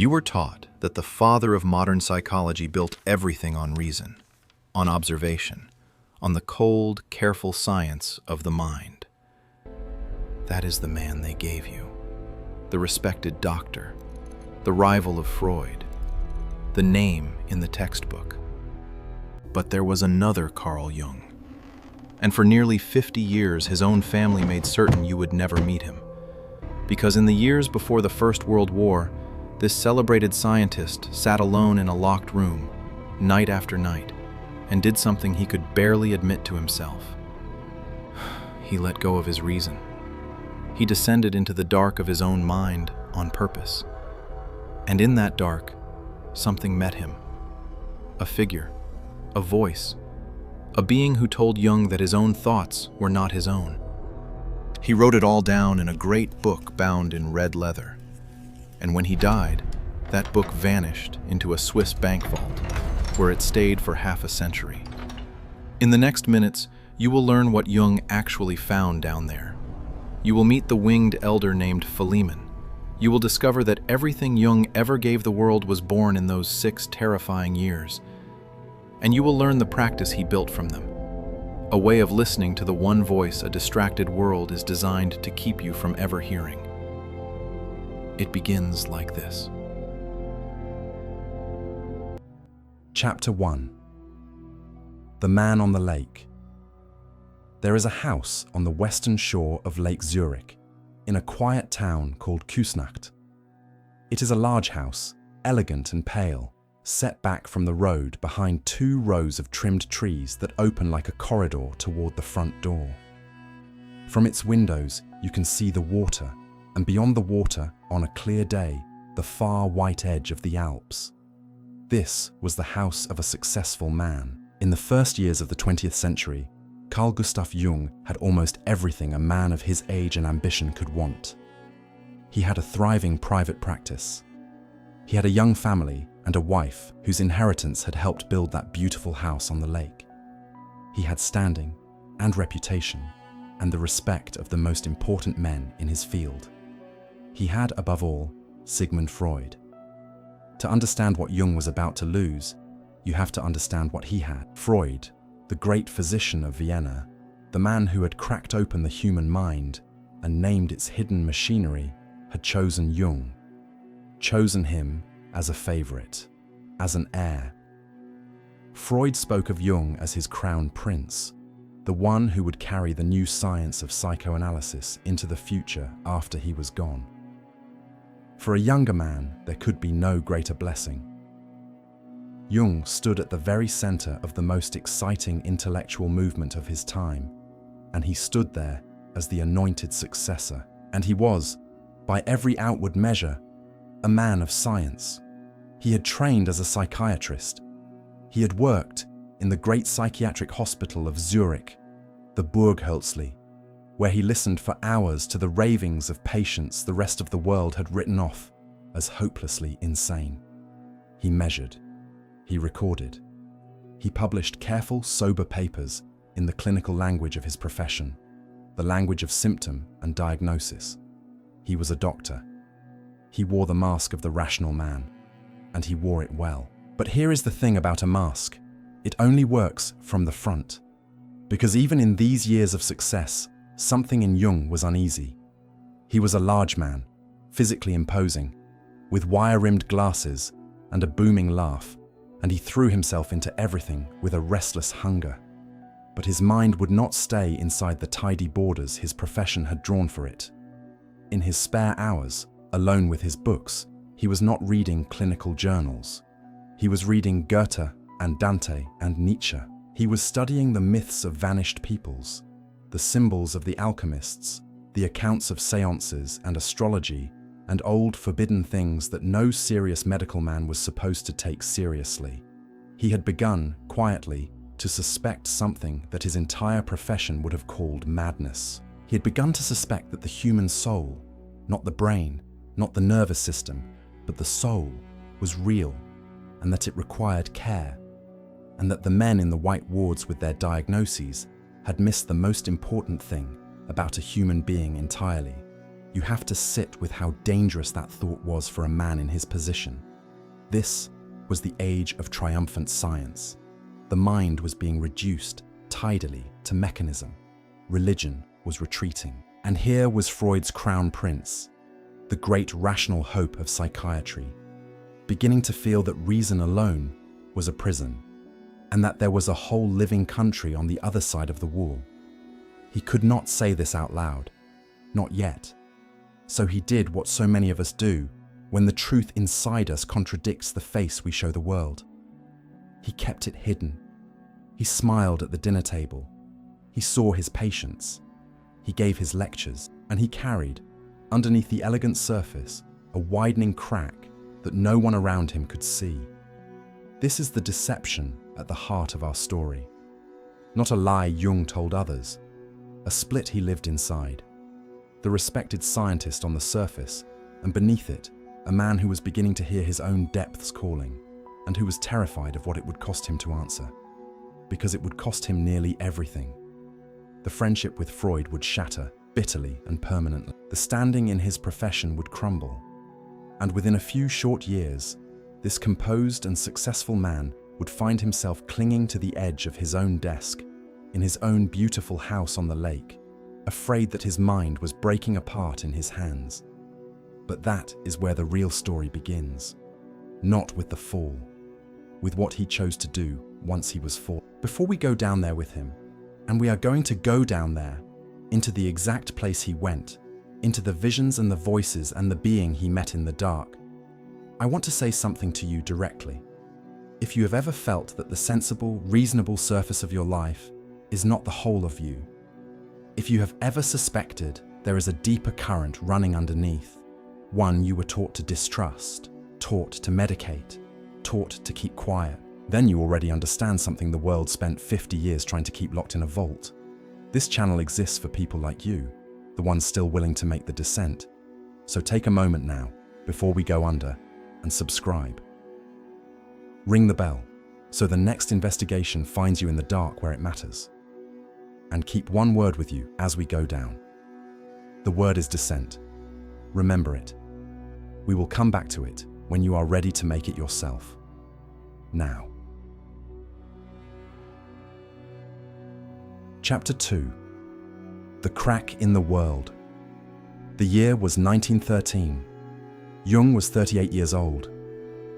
You were taught that the father of modern psychology built everything on reason, on observation, on the cold, careful science of the mind. That is the man they gave you, the respected doctor, the rival of Freud, the name in the textbook. But there was another Carl Jung, and for nearly 50 years his own family made certain you would never meet him, because in the years before the First World War, this celebrated scientist sat alone in a locked room, night after night, and did something he could barely admit to himself. He let go of his reason. He descended into the dark of his own mind on purpose. And in that dark, something met him. A figure, a voice, a being who told Jung that his own thoughts were not his own. He wrote it all down in a great book bound in red leather. And when he died, that book vanished into a Swiss bank vault, where it stayed for half a century. In the next minutes, you will learn what Jung actually found down there. You will meet the winged elder named Philemon. You will discover that everything Jung ever gave the world was born in those 6 terrifying years. And you will learn the practice he built from them, a way of listening to the one voice a distracted world is designed to keep you from ever hearing. It begins like this. Chapter 1. The Man on the Lake. There is a house on the western shore of Lake Zurich, in a quiet town called Küsnacht. It is a large house, elegant and pale, set back from the road behind 2 rows of trimmed trees that open like a corridor toward the front door. From its windows, you can see the water, and beyond the water, on a clear day, the far white edge of the Alps. This was the house of a successful man. In the first years of the 20th century, Carl Gustav Jung had almost everything a man of his age and ambition could want. He had a thriving private practice. He had a young family and a wife whose inheritance had helped build that beautiful house on the lake. He had standing and reputation and the respect of the most important men in his field. He had, above all, Sigmund Freud. To understand what Jung was about to lose, you have to understand what he had. Freud, the great physician of Vienna, the man who had cracked open the human mind and named its hidden machinery, had chosen Jung, chosen him as a favorite, as an heir. Freud spoke of Jung as his crown prince, the one who would carry the new science of psychoanalysis into the future after he was gone. For a younger man, there could be no greater blessing. Jung stood at the very center of the most exciting intellectual movement of his time, and he stood there as the anointed successor, and he was, by every outward measure, a man of science. He had trained as a psychiatrist. He had worked in the great psychiatric hospital of Zurich, the Burghölzli, where he listened for hours to the ravings of patients the rest of the world had written off as hopelessly insane. He measured. He recorded. He published careful, sober papers in the clinical language of his profession, the language of symptom and diagnosis. He was a doctor. He wore the mask of the rational man, and he wore it well. But here is the thing about a mask. It only works from the front, because even in these years of success, something in Jung was uneasy. He was a large man, physically imposing, with wire-rimmed glasses and a booming laugh, and he threw himself into everything with a restless hunger. But his mind would not stay inside the tidy borders his profession had drawn for it. In his spare hours, alone with his books, he was not reading clinical journals. He was reading Goethe and Dante and Nietzsche. He was studying the myths of vanished peoples, the symbols of the alchemists, the accounts of seances and astrology, and old forbidden things that no serious medical man was supposed to take seriously. He had begun, quietly, to suspect something that his entire profession would have called madness. He had begun to suspect that the human soul, not the brain, not the nervous system, but the soul, was real, and that it required care, and that the men in the white wards with their diagnoses had missed the most important thing about a human being entirely. You have to sit with how dangerous that thought was for a man in his position. This was the age of triumphant science. The mind was being reduced tidily to mechanism. Religion was retreating. And here was Freud's crown prince, the great rational hope of psychiatry, beginning to feel that reason alone was a prison, and that there was a whole living country on the other side of the wall. He could not say this out loud, not yet. So he did what so many of us do when the truth inside us contradicts the face we show the world. He kept it hidden. He smiled at the dinner table. He saw his patients. He gave his lectures, and he carried, underneath the elegant surface, a widening crack that no one around him could see. This is the deception at the heart of our story. Not a lie Jung told others, a split he lived inside. The respected scientist on the surface, and beneath it, a man who was beginning to hear his own depths calling, and who was terrified of what it would cost him to answer, because it would cost him nearly everything. The friendship with Freud would shatter, bitterly and permanently. The standing in his profession would crumble. And within a few short years, this composed and successful man would find himself clinging to the edge of his own desk, in his own beautiful house on the lake, afraid that his mind was breaking apart in his hands. But that is where the real story begins. Not with the fall, with what he chose to do once he was fallen. Before we go down there with him, and we are going to go down there, into the exact place he went, into the visions and the voices and the being he met in the dark, I want to say something to you directly. If you have ever felt that the sensible, reasonable surface of your life is not the whole of you, if you have ever suspected there is a deeper current running underneath, one you were taught to distrust, taught to medicate, taught to keep quiet, then you already understand something the world spent 50 years trying to keep locked in a vault. This channel exists for people like you, the ones still willing to make the descent. So take a moment now, before we go under, and subscribe. Ring the bell, so the next investigation finds you in the dark where it matters. And keep one word with you as we go down. The word is descent. Remember it. We will come back to it when you are ready to make it yourself. Now. Chapter 2. The Crack in the World. The year was 1913. Jung was 38 years old.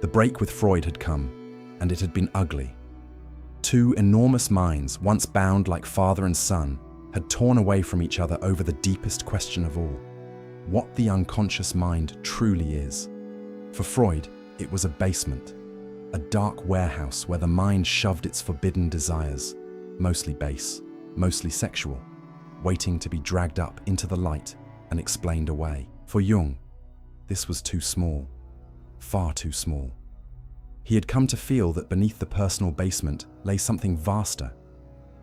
The break with Freud had come, and it had been ugly. Two enormous minds, once bound like father and son, had torn away from each other over the deepest question of all: what the unconscious mind truly is. For Freud, it was a basement, a dark warehouse where the mind shoved its forbidden desires, mostly base, mostly sexual, waiting to be dragged up into the light and explained away. For Jung, this was too small, far too small. He had come to feel that beneath the personal basement lay something vaster,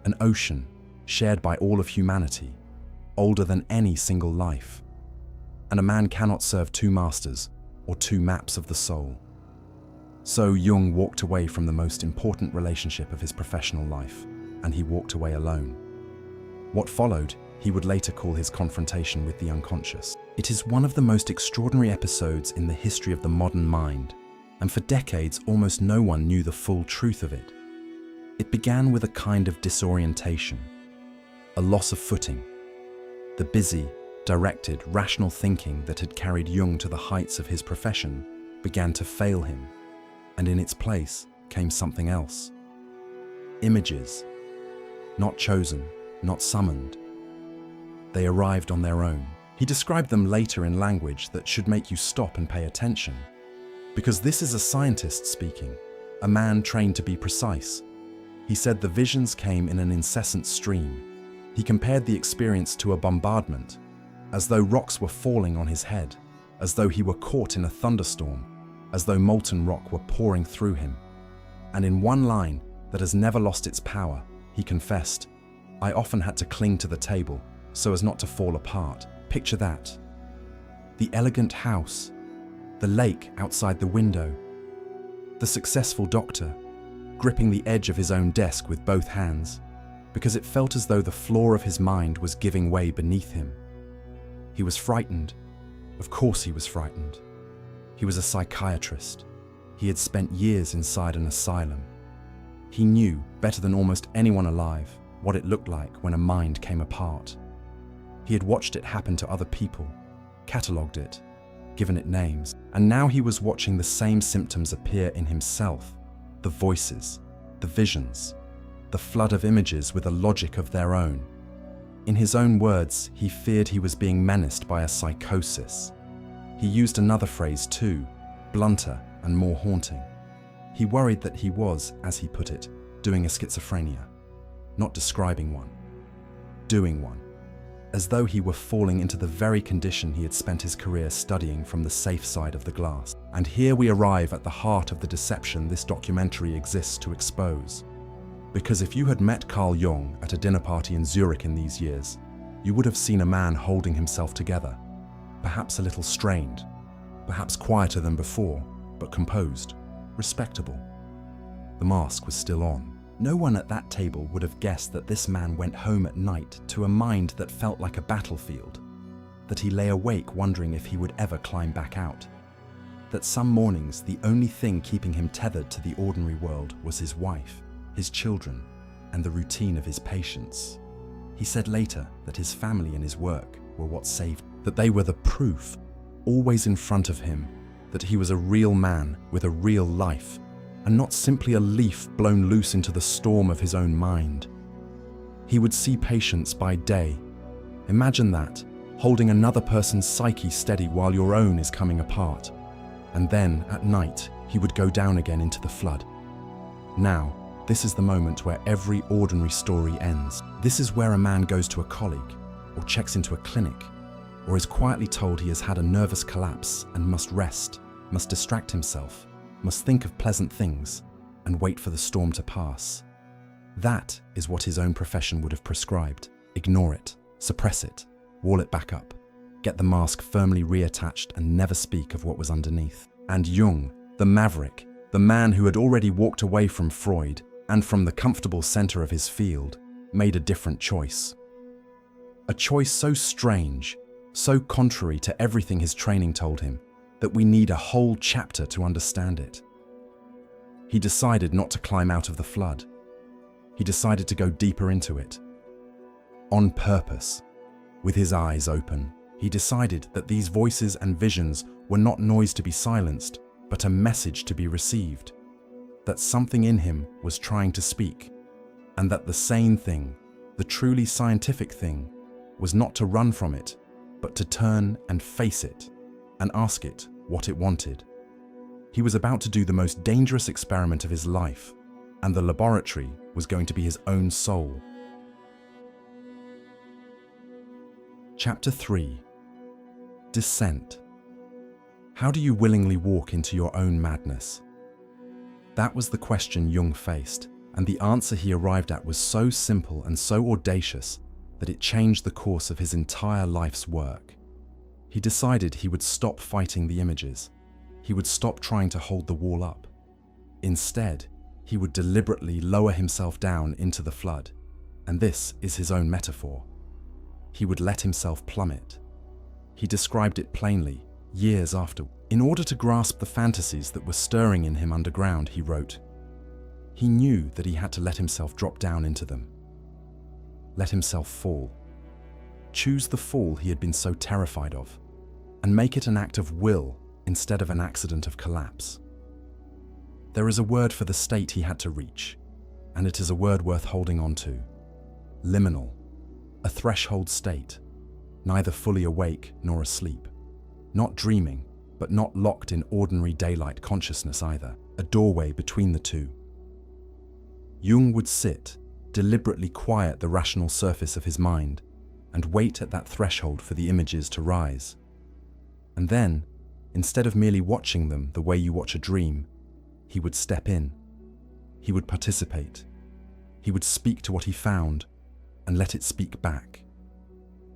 an ocean shared by all of humanity, older than any single life. And a man cannot serve two masters or two maps of the soul. So Jung walked away from the most important relationship of his professional life, and he walked away alone. What followed, he would later call his confrontation with the unconscious. It is one of the most extraordinary episodes in the history of the modern mind, and for decades almost no one knew the full truth of it. It began with a kind of disorientation, a loss of footing. The busy, directed, rational thinking that had carried Jung to the heights of his profession began to fail him, and in its place came something else. Images, not chosen, not summoned. They arrived on their own. He described them later in language that should make you stop and pay attention. Because this is a scientist speaking, a man trained to be precise. He said the visions came in an incessant stream. He compared the experience to a bombardment, as though rocks were falling on his head, as though he were caught in a thunderstorm, as though molten rock were pouring through him. And in one line that has never lost its power, he confessed, "I often had to cling to the table so as not to fall apart." Picture that. The elegant house, the lake outside the window, the successful doctor, gripping the edge of his own desk with both hands, because it felt as though the floor of his mind was giving way beneath him. He was frightened. Of course he was frightened. He was a psychiatrist. He had spent years inside an asylum. He knew, better than almost anyone alive, what it looked like when a mind came apart. He had watched it happen to other people, catalogued it, given it names, and now he was watching the same symptoms appear in himself, the voices, the visions, the flood of images with a logic of their own. In his own words, he feared he was being menaced by a psychosis. He used another phrase too, blunter and more haunting. He worried that he was, as he put it, doing a schizophrenia, not describing one, doing one, as though he were falling into the very condition he had spent his career studying from the safe side of the glass. And here we arrive at the heart of the deception this documentary exists to expose. Because if you had met Carl Jung at a dinner party in Zurich in these years, you would have seen a man holding himself together, perhaps a little strained, perhaps quieter than before, but composed, respectable. The mask was still on. No one at that table would have guessed that this man went home at night to a mind that felt like a battlefield, that he lay awake wondering if he would ever climb back out, that some mornings the only thing keeping him tethered to the ordinary world was his wife, his children, and the routine of his patients. He said later that his family and his work were what saved, that they were the proof, always in front of him, that he was a real man with a real life, and not simply a leaf blown loose into the storm of his own mind. He would see patients by day. Imagine that, holding another person's psyche steady while your own is coming apart. And then, at night, he would go down again into the flood. Now, this is the moment where every ordinary story ends. This is where a man goes to a colleague, or checks into a clinic, or is quietly told he has had a nervous collapse and must rest, must distract himself, must think of pleasant things, and wait for the storm to pass. That is what his own profession would have prescribed. Ignore it, suppress it, wall it back up, get the mask firmly reattached and never speak of what was underneath. And Jung, the maverick, the man who had already walked away from Freud and from the comfortable center of his field, made a different choice. A choice so strange, so contrary to everything his training told him, that we need a whole chapter to understand it. He decided not to climb out of the flood. He decided to go deeper into it. On purpose, with his eyes open, he decided that these voices and visions were not noise to be silenced, but a message to be received. That something in him was trying to speak, and that the sane thing, the truly scientific thing, was not to run from it, but to turn and face it, and ask it what it wanted. He was about to do the most dangerous experiment of his life, and the laboratory was going to be his own soul. Chapter 3. Descent. How do you willingly walk into your own madness? That was the question Jung faced, and the answer he arrived at was so simple and so audacious that it changed the course of his entire life's work. He decided he would stop fighting the images. He would stop trying to hold the wall up. Instead, he would deliberately lower himself down into the flood, and this is his own metaphor. He would let himself plummet. He described it plainly, years after. In order to grasp the fantasies that were stirring in him underground, he wrote, he knew that he had to let himself drop down into them. Let himself fall. Choose the fall he had been so terrified of, and make it an act of will instead of an accident of collapse. There is a word for the state he had to reach, and it is a word worth holding on to. Liminal, a threshold state, neither fully awake nor asleep, not dreaming, but not locked in ordinary daylight consciousness either, a doorway between the two. Jung would sit, deliberately quiet the rational surface of his mind, and wait at that threshold for the images to rise. And then, instead of merely watching them the way you watch a dream, he would step in. He would participate. He would speak to what he found and let it speak back.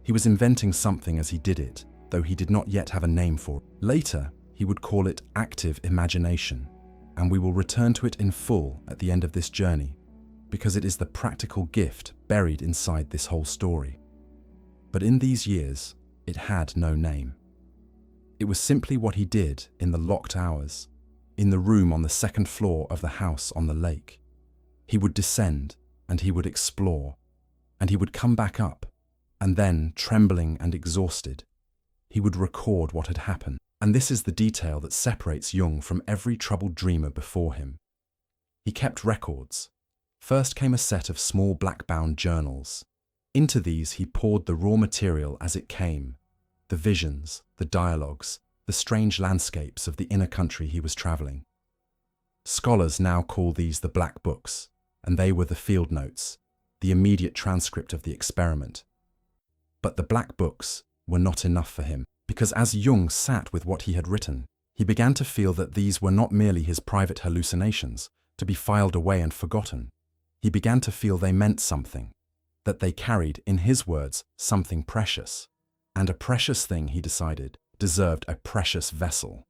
He was inventing something as he did it, though he did not yet have a name for it. Later, he would call it active imagination, and we will return to it in full at the end of this journey, because it is the practical gift buried inside this whole story. But in these years, It had no name. It was simply what he did in the locked hours, in the room on the second floor of the house on the lake. He would descend, and he would explore, and he would come back up, and then, trembling and exhausted, he would record what had happened. And this is the detail that separates Jung from every troubled dreamer before him. He kept records. First came a set of small black-bound journals. Into these he poured the raw material as it came, the visions, the dialogues, the strange landscapes of the inner country he was travelling. Scholars now call these the black books, and they were the field notes, the immediate transcript of the experiment. But the black books were not enough for him, because as Jung sat with what he had written, he began to feel that these were not merely his private hallucinations, to be filed away and forgotten. He began to feel they meant something, that they carried, in his words, something precious. And a precious thing, he decided, deserved a precious vessel.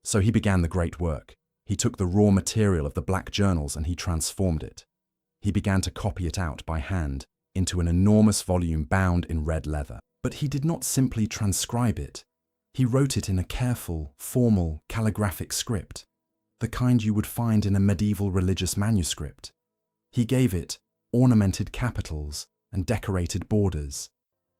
So he began the great work. He took the raw material of the black journals and he transformed it. He began to copy it out by hand into an enormous volume bound in red leather. But he did not simply transcribe it. He wrote it in a careful, formal, calligraphic script, the kind you would find in a medieval religious manuscript. He gave it ornamented capitals and decorated borders,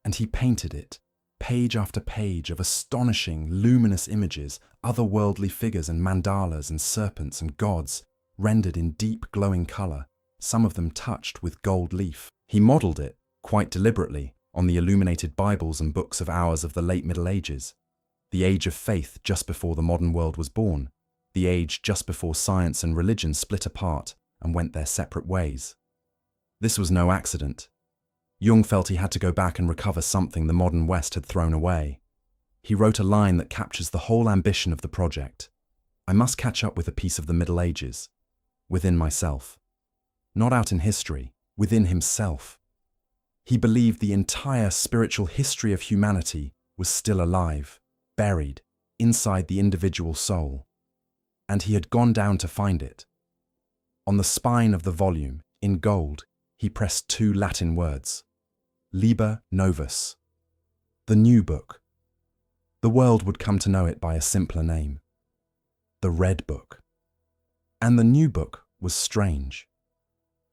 and he painted it, page after page of astonishing, luminous images, otherworldly figures and mandalas and serpents and gods, rendered in deep glowing colour, some of them touched with gold leaf. He modelled it, quite deliberately, on the illuminated Bibles and books of hours of the late Middle Ages, the age of faith just before the modern world was born, the age just before science and religion split apart and went their separate ways. This was no accident. Jung felt he had to go back and recover something the modern West had thrown away. He wrote a line that captures the whole ambition of the project. I must catch up with a piece of the Middle Ages, within myself. Not out in history, within himself. He believed the entire spiritual history of humanity was still alive, buried, inside the individual soul. And he had gone down to find it. On the spine of the volume, in gold, he pressed two Latin words: Liber Novus, the new book. The world would come to know it by a simpler name: the Red Book. And the new book was strange.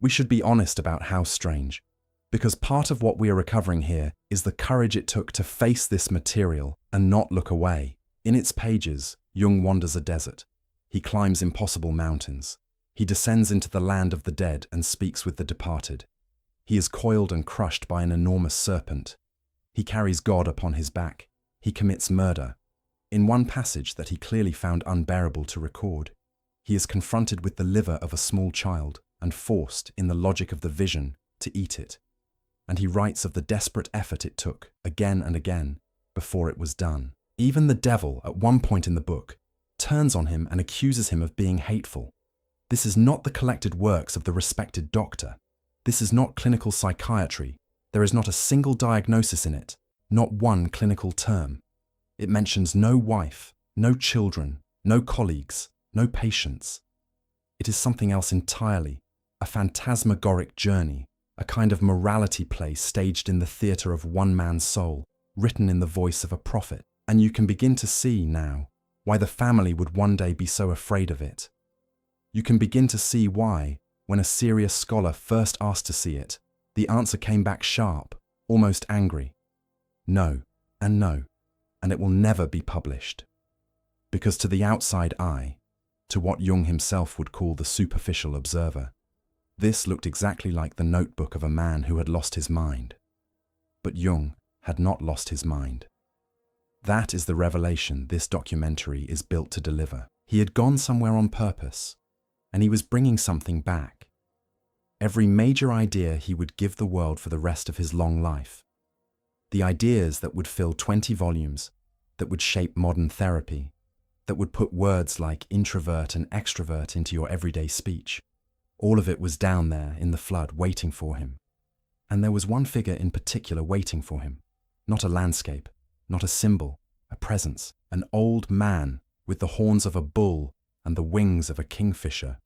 We should be honest about how strange, because part of what we are recovering here is the courage it took to face this material and not look away. In its pages, Jung wanders a desert. He climbs impossible mountains. He descends into the land of the dead and speaks with the departed. He is coiled and crushed by an enormous serpent. He carries God upon his back. He commits murder. In one passage that he clearly found unbearable to record, he is confronted with the liver of a small child and forced, in the logic of the vision, to eat it. And he writes of the desperate effort it took, again and again, before it was done. Even the devil, at one point in the book, turns on him and accuses him of being hateful. This is not the collected works of the respected doctor. This is not clinical psychiatry. There is not a single diagnosis in it, not one clinical term. It mentions no wife, no children, no colleagues, no patients. It is something else entirely, a phantasmagoric journey, a kind of morality play staged in the theatre of one man's soul, written in the voice of a prophet. And you can begin to see now why the family would one day be so afraid of it. You can begin to see why, when a serious scholar first asked to see it, the answer came back sharp, almost angry. No, and no, and it will never be published. Because to the outside eye, to what Jung himself would call the superficial observer, this looked exactly like the notebook of a man who had lost his mind. But Jung had not lost his mind. That is the revelation this documentary is built to deliver. He had gone somewhere on purpose, and he was bringing something back. Every major idea he would give the world for the rest of his long life. The ideas that would fill 20 volumes, that would shape modern therapy, that would put words like introvert and extrovert into your everyday speech. All of it was down there in the flood waiting for him. And there was one figure in particular waiting for him. Not a landscape, not a symbol, a presence, an old man with the horns of a bull and the wings of a kingfisher,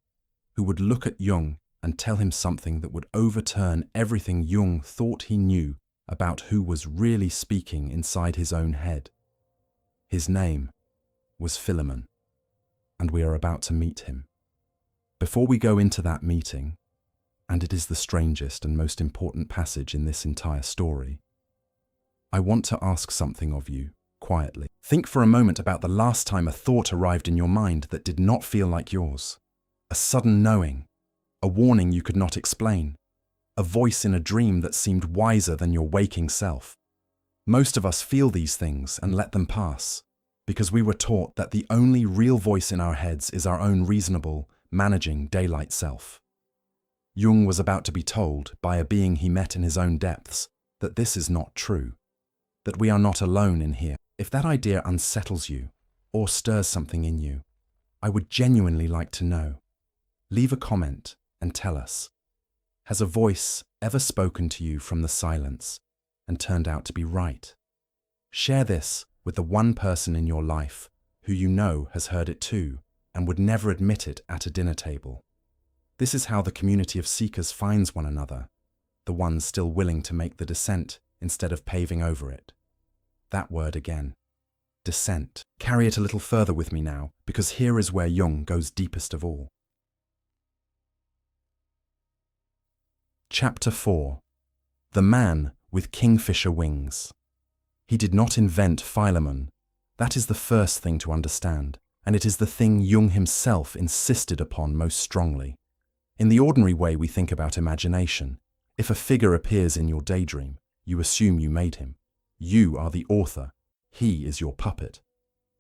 who would look at Jung and tell him something that would overturn everything Jung thought he knew about who was really speaking inside his own head. His name was Philemon, and we are about to meet him. Before we go into that meeting, and it is the strangest and most important passage in this entire story, I want to ask something of you, quietly. Think for a moment about the last time a thought arrived in your mind that did not feel like yours. A sudden knowing, a warning you could not explain, a voice in a dream that seemed wiser than your waking self. Most of us feel these things and let them pass, because we were taught that the only real voice in our heads is our own reasonable, managing daylight self. Jung was about to be told by a being he met in his own depths that this is not true, that we are not alone in here. If that idea unsettles you or stirs something in you, I would genuinely like to know. Leave a comment and tell us. Has a voice ever spoken to you from the silence and turned out to be right? Share this with the one person in your life who you know has heard it too and would never admit it at a dinner table. This is how the community of seekers finds one another, the ones still willing to make the descent instead of paving over it. That word again. Descent. Carry it a little further with me now, because here is where Jung goes deepest of all. Chapter 4. The Man with Kingfisher Wings. He did not invent Philemon. That is the first thing to understand, and it is the thing Jung himself insisted upon most strongly. In the ordinary way we think about imagination, if a figure appears in your daydream, you assume you made him. You are the author. He is your puppet.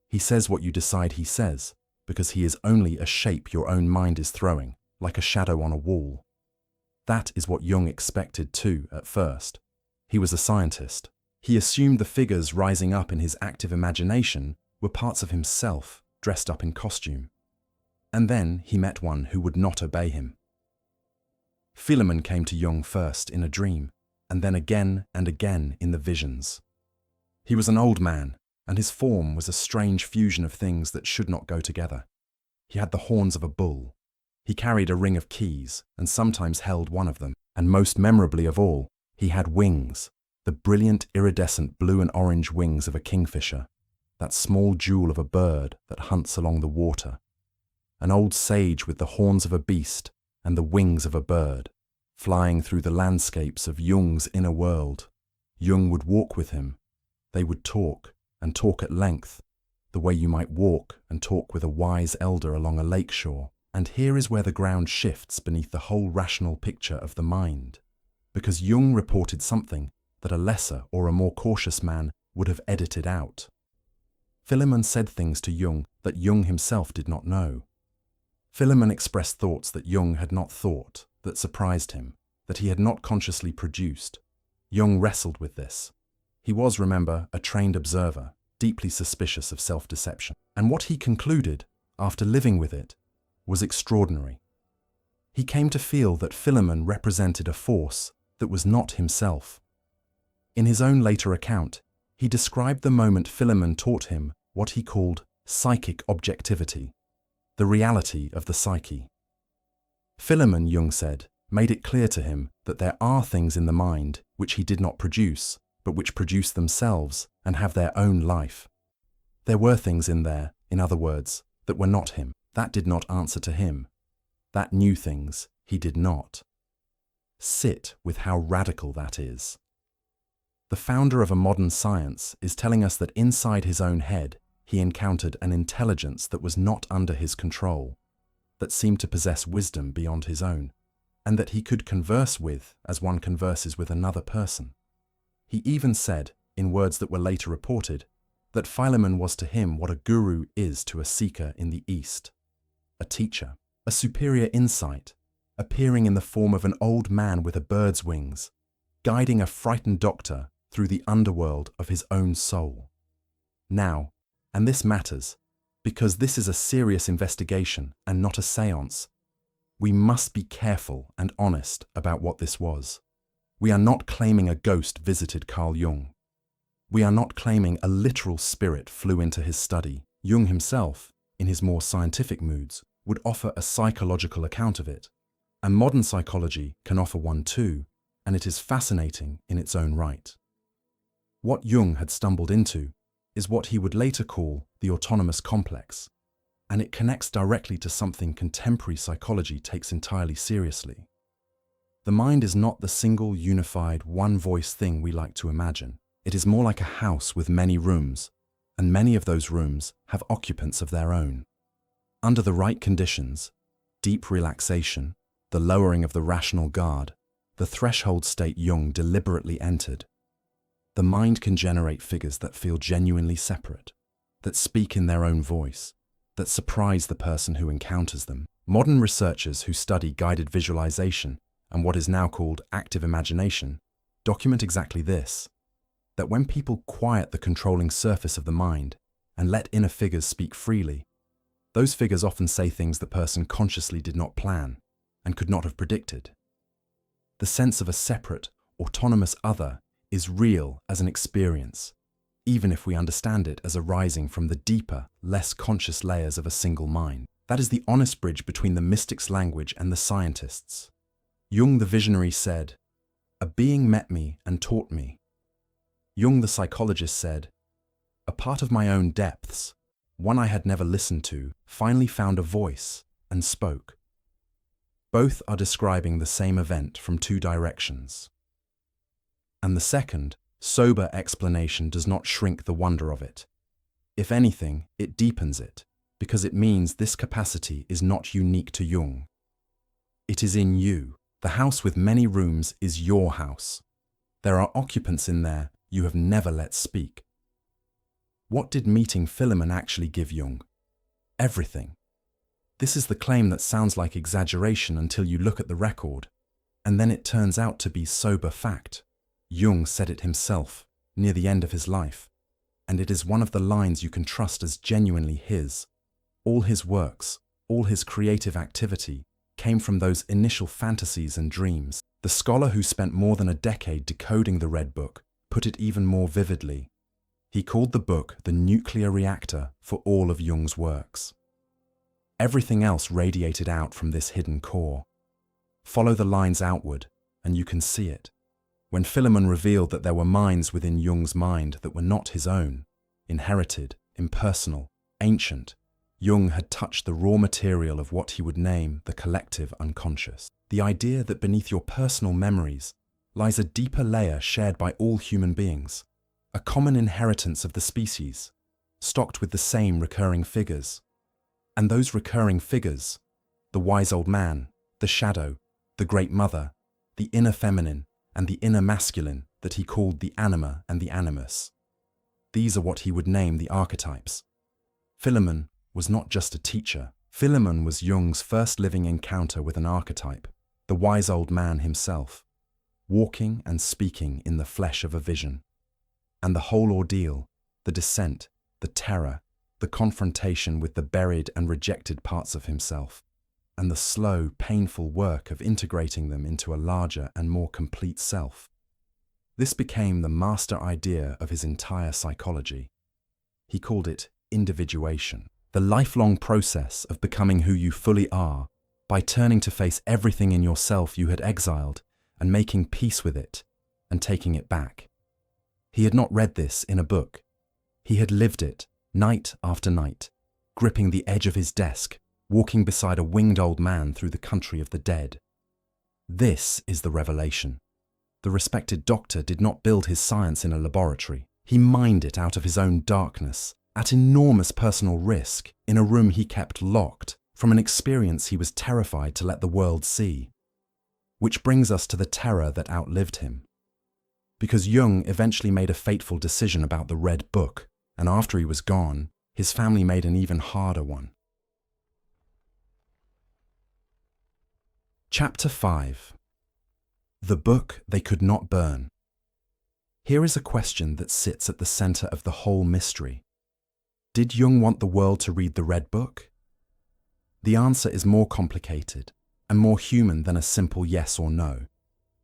He says what you decide he says, because he is only a shape your own mind is throwing, like a shadow on a wall. That is what Jung expected too at first. He was a scientist. He assumed the figures rising up in his active imagination were parts of himself, dressed up in costume. And then he met one who would not obey him. Philemon came to Jung first in a dream, and then again and again in the visions. He was an old man, and his form was a strange fusion of things that should not go together. He had the horns of a bull. He carried a ring of keys, and sometimes held one of them, and most memorably of all, he had wings, the brilliant iridescent blue and orange wings of a kingfisher, that small jewel of a bird that hunts along the water, an old sage with the horns of a beast and the wings of a bird, flying through the landscapes of Jung's inner world. Jung would walk with him. They would talk, and talk at length, the way you might walk and talk with a wise elder along a lake shore. And here is where the ground shifts beneath the whole rational picture of the mind, because Jung reported something that a lesser or a more cautious man would have edited out. Philemon said things to Jung that Jung himself did not know. Philemon expressed thoughts that Jung had not thought, that surprised him, that he had not consciously produced. Jung wrestled with this. He was, remember, a trained observer, deeply suspicious of self-deception. And what he concluded, after living with it, was extraordinary. He came to feel that Philemon represented a force that was not himself. In his own later account, he described the moment Philemon taught him what he called psychic objectivity, the reality of the psyche. Philemon, Jung said, made it clear to him that there are things in the mind which he did not produce, but which produce themselves and have their own life. There were things in there, in other words, that were not him. That did not answer to him. That knew things he did not. Sit with how radical that is. The founder of a modern science is telling us that inside his own head, he encountered an intelligence that was not under his control, that seemed to possess wisdom beyond his own, and that he could converse with as one converses with another person. He even said, in words that were later reported, that Philemon was to him what a guru is to a seeker in the East. A teacher, a superior insight, appearing in the form of an old man with a bird's wings, guiding a frightened doctor through the underworld of his own soul. Now, and this matters, because this is a serious investigation and not a séance, we must be careful and honest about what this was. We are not claiming a ghost visited Carl Jung. We are not claiming a literal spirit flew into his study. Jung himself, in his more scientific moods, would offer a psychological account of it. And modern psychology can offer one too, and it is fascinating in its own right. What Jung had stumbled into is what he would later call the autonomous complex, and it connects directly to something contemporary psychology takes entirely seriously. The mind is not the single, unified, one-voice thing we like to imagine. It is more like a house with many rooms, and many of those rooms have occupants of their own. Under the right conditions, deep relaxation, the lowering of the rational guard, the threshold state Jung deliberately entered, the mind can generate figures that feel genuinely separate, that speak in their own voice, that surprise the person who encounters them. Modern researchers who study guided visualization and what is now called active imagination document exactly this, that when people quiet the controlling surface of the mind and let inner figures speak freely, those figures often say things the person consciously did not plan and could not have predicted. The sense of a separate, autonomous other is real as an experience, even if we understand it as arising from the deeper, less conscious layers of a single mind. That is the honest bridge between the mystic's language and the scientist's. Jung the visionary said, "A being met me and taught me." Jung the psychologist said, "A part of my own depths, one I had never listened to, finally found a voice and spoke." Both are describing the same event from two directions. And the second, sober explanation does not shrink the wonder of it. If anything, it deepens it, because it means this capacity is not unique to Jung. It is in you. The house with many rooms is your house. There are occupants in there you have never let speak. What did meeting Philemon actually give Jung? Everything. This is the claim that sounds like exaggeration until you look at the record, and then it turns out to be sober fact. Jung said it himself, near the end of his life, and it is one of the lines you can trust as genuinely his. All his works, all his creative activity, came from those initial fantasies and dreams. The scholar who spent more than a decade decoding the Red Book put it even more vividly. He called the book the nuclear reactor for all of Jung's works. Everything else radiated out from this hidden core. Follow the lines outward, and you can see it. When Philemon revealed that there were minds within Jung's mind that were not his own, inherited, impersonal, ancient, Jung had touched the raw material of what he would name the collective unconscious. The idea that beneath your personal memories lies a deeper layer shared by all human beings, a common inheritance of the species, stocked with the same recurring figures. And those recurring figures, the wise old man, the shadow, the great mother, the inner feminine, and the inner masculine that he called the anima and the animus. These are what he would name the archetypes. Philemon was not just a teacher. Philemon was Jung's first living encounter with an archetype, the wise old man himself, walking and speaking in the flesh of a vision. And the whole ordeal, the descent, the terror, the confrontation with the buried and rejected parts of himself, and the slow, painful work of integrating them into a larger and more complete self. This became the master idea of his entire psychology. He called it individuation, the lifelong process of becoming who you fully are by turning to face everything in yourself you had exiled and making peace with it and taking it back. He had not read this in a book. He had lived it night after night, gripping the edge of his desk, walking beside a winged old man through the country of the dead. This is the revelation. The respected doctor did not build his science in a laboratory. He mined it out of his own darkness, at enormous personal risk, in a room he kept locked, from an experience he was terrified to let the world see. Which brings us to the terror that outlived him. Because Jung eventually made a fateful decision about the Red Book, and after he was gone, his family made an even harder one. Chapter 5. The Book They Could Not Burn. Here is a question that sits at the center of the whole mystery. Did Jung want the world to read the Red Book? The answer is more complicated and more human than a simple yes or no,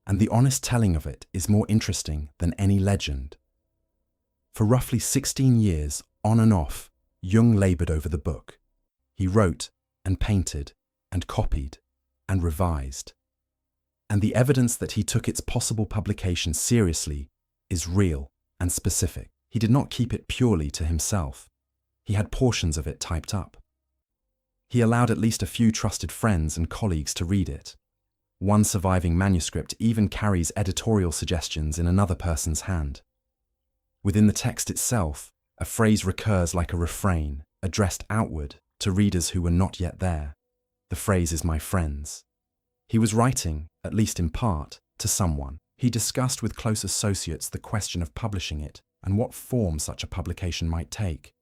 and the honest telling of it is more interesting than any legend. For roughly 16 years, on and off, Jung labored over the book. He wrote and painted and copied and revised. And the evidence that he took its possible publication seriously is real and specific. He did not keep it purely to himself. He had portions of it typed up. He allowed at least a few trusted friends and colleagues to read it. One surviving manuscript even carries editorial suggestions in another person's hand. Within the text itself, a phrase recurs like a refrain, addressed outward to readers who were not yet there. The phrase is "my friends." He was writing, at least in part, to someone. He discussed with close associates the question of publishing it and what form such a publication might take.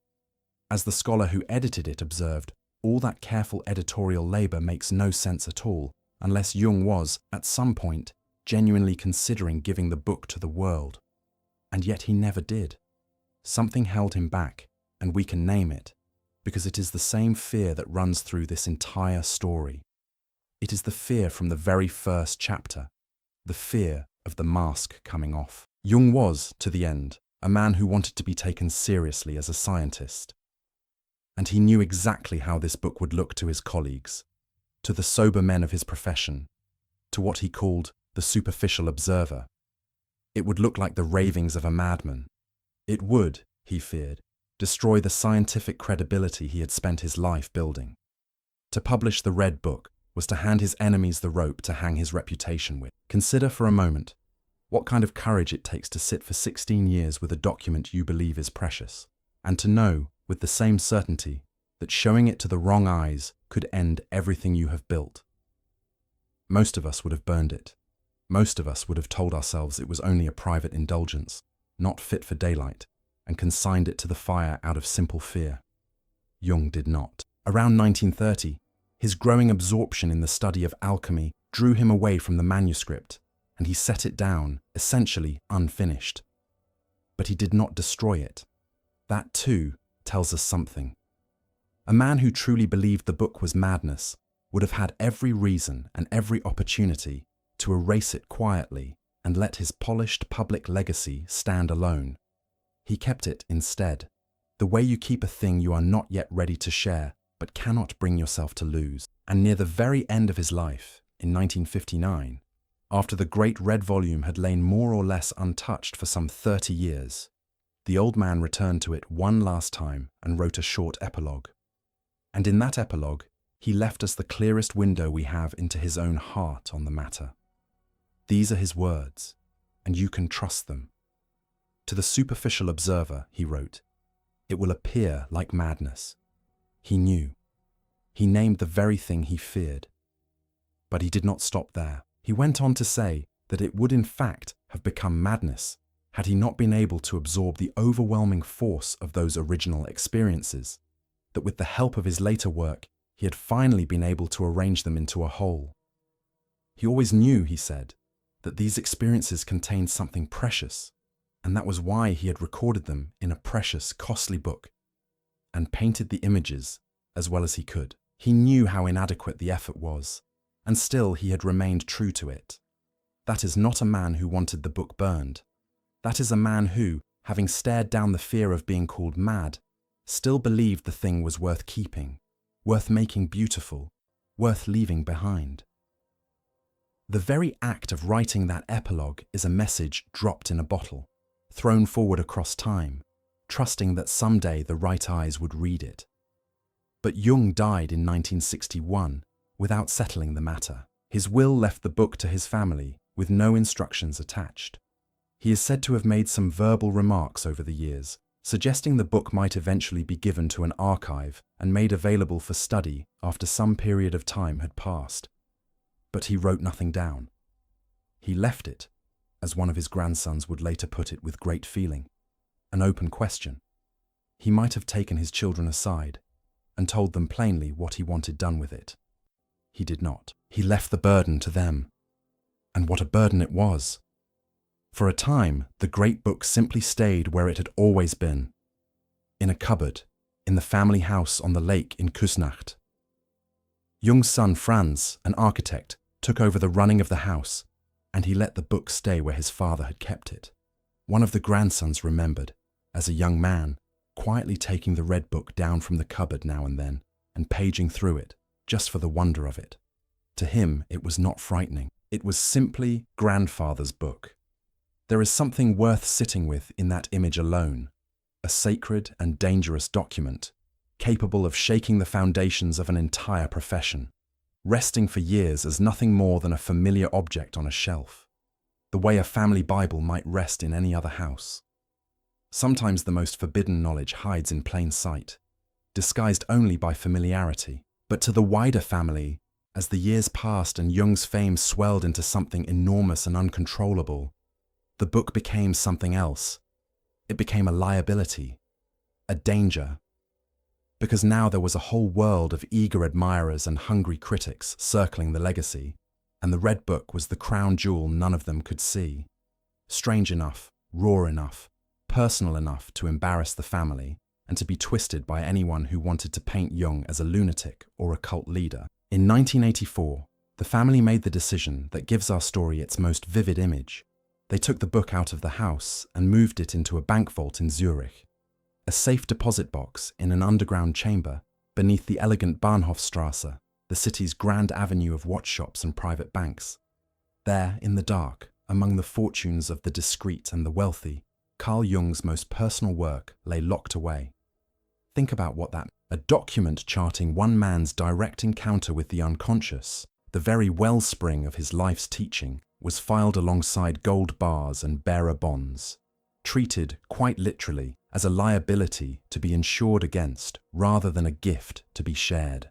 As the scholar who edited it observed, all that careful editorial labor makes no sense at all unless Jung was, at some point, genuinely considering giving the book to the world. And yet he never did. Something held him back, and we can name it, because it is the same fear that runs through this entire story. It is the fear from the very first chapter, the fear of the mask coming off. Jung was, to the end, a man who wanted to be taken seriously as a scientist. And he knew exactly how this book would look to his colleagues, to the sober men of his profession, to what he called the superficial observer. It would look like the ravings of a madman. It would, he feared, destroy the scientific credibility he had spent his life building. To publish the Red Book was to hand his enemies the rope to hang his reputation with. Consider for a moment what kind of courage it takes to sit for 16 years with a document you believe is precious, and to know, with the same certainty, that showing it to the wrong eyes could end everything you have built. Most of us would have burned it. Most of us would have told ourselves it was only a private indulgence, not fit for daylight, and consigned it to the fire out of simple fear. Jung did not. Around 1930, his growing absorption in the study of alchemy drew him away from the manuscript, and he set it down, essentially unfinished. But he did not destroy it. That, too, tells us something. A man who truly believed the book was madness would have had every reason and every opportunity to erase it quietly and let his polished public legacy stand alone. He kept it instead, the way you keep a thing you are not yet ready to share but cannot bring yourself to lose. And near the very end of his life, in 1959, after the great red volume had lain more or less untouched for some 30 years, the old man returned to it one last time and wrote a short epilogue. And in that epilogue, he left us the clearest window we have into his own heart on the matter. These are his words, and you can trust them. To the superficial observer, he wrote, it will appear like madness. He knew. He named the very thing he feared. But he did not stop there. He went on to say that it would in fact have become madness had he not been able to absorb the overwhelming force of those original experiences, that with the help of his later work, he had finally been able to arrange them into a whole. He always knew, he said, that these experiences contained something precious, and that was why he had recorded them in a precious, costly book, and painted the images as well as he could. He knew how inadequate the effort was, and still he had remained true to it. That is not a man who wanted the book burned. That is a man who, having stared down the fear of being called mad, still believed the thing was worth keeping, worth making beautiful, worth leaving behind. The very act of writing that epilogue is a message dropped in a bottle, thrown forward across time, trusting that someday the right eyes would read it. But Jung died in 1961 without settling the matter. His will left the book to his family with no instructions attached. He is said to have made some verbal remarks over the years, suggesting the book might eventually be given to an archive and made available for study after some period of time had passed. But he wrote nothing down. He left it, as one of his grandsons would later put it with great feeling, an open question. He might have taken his children aside and told them plainly what he wanted done with it. He did not. He left the burden to them. And what a burden it was! For a time, the great book simply stayed where it had always been, in a cupboard, in the family house on the lake in Küsnacht. Jung's son Franz, an architect, took over the running of the house, and he let the book stay where his father had kept it. One of the grandsons remembered, as a young man, quietly taking the red book down from the cupboard now and then, and paging through it, just for the wonder of it. To him, it was not frightening. It was simply grandfather's book. There is something worth sitting with in that image alone, a sacred and dangerous document, capable of shaking the foundations of an entire profession, resting for years as nothing more than a familiar object on a shelf, the way a family Bible might rest in any other house. Sometimes the most forbidden knowledge hides in plain sight, disguised only by familiarity. But to the wider family, as the years passed and Jung's fame swelled into something enormous and uncontrollable, the book became something else. It became a liability, a danger, because now there was a whole world of eager admirers and hungry critics circling the legacy, and the Red Book was the crown jewel none of them could see. Strange enough, raw enough, personal enough to embarrass the family and to be twisted by anyone who wanted to paint Jung as a lunatic or a cult leader. In 1984, the family made the decision that gives our story its most vivid image. They took the book out of the house and moved it into a bank vault in Zurich, a safe deposit box in an underground chamber beneath the elegant Bahnhofstrasse, the city's grand avenue of watch shops and private banks. There, in the dark, among the fortunes of the discreet and the wealthy, Carl Jung's most personal work lay locked away. Think about what that meant. A document charting one man's direct encounter with the unconscious, the very wellspring of his life's teaching, was filed alongside gold bars and bearer bonds, treated, quite literally, as a liability to be insured against rather than a gift to be shared.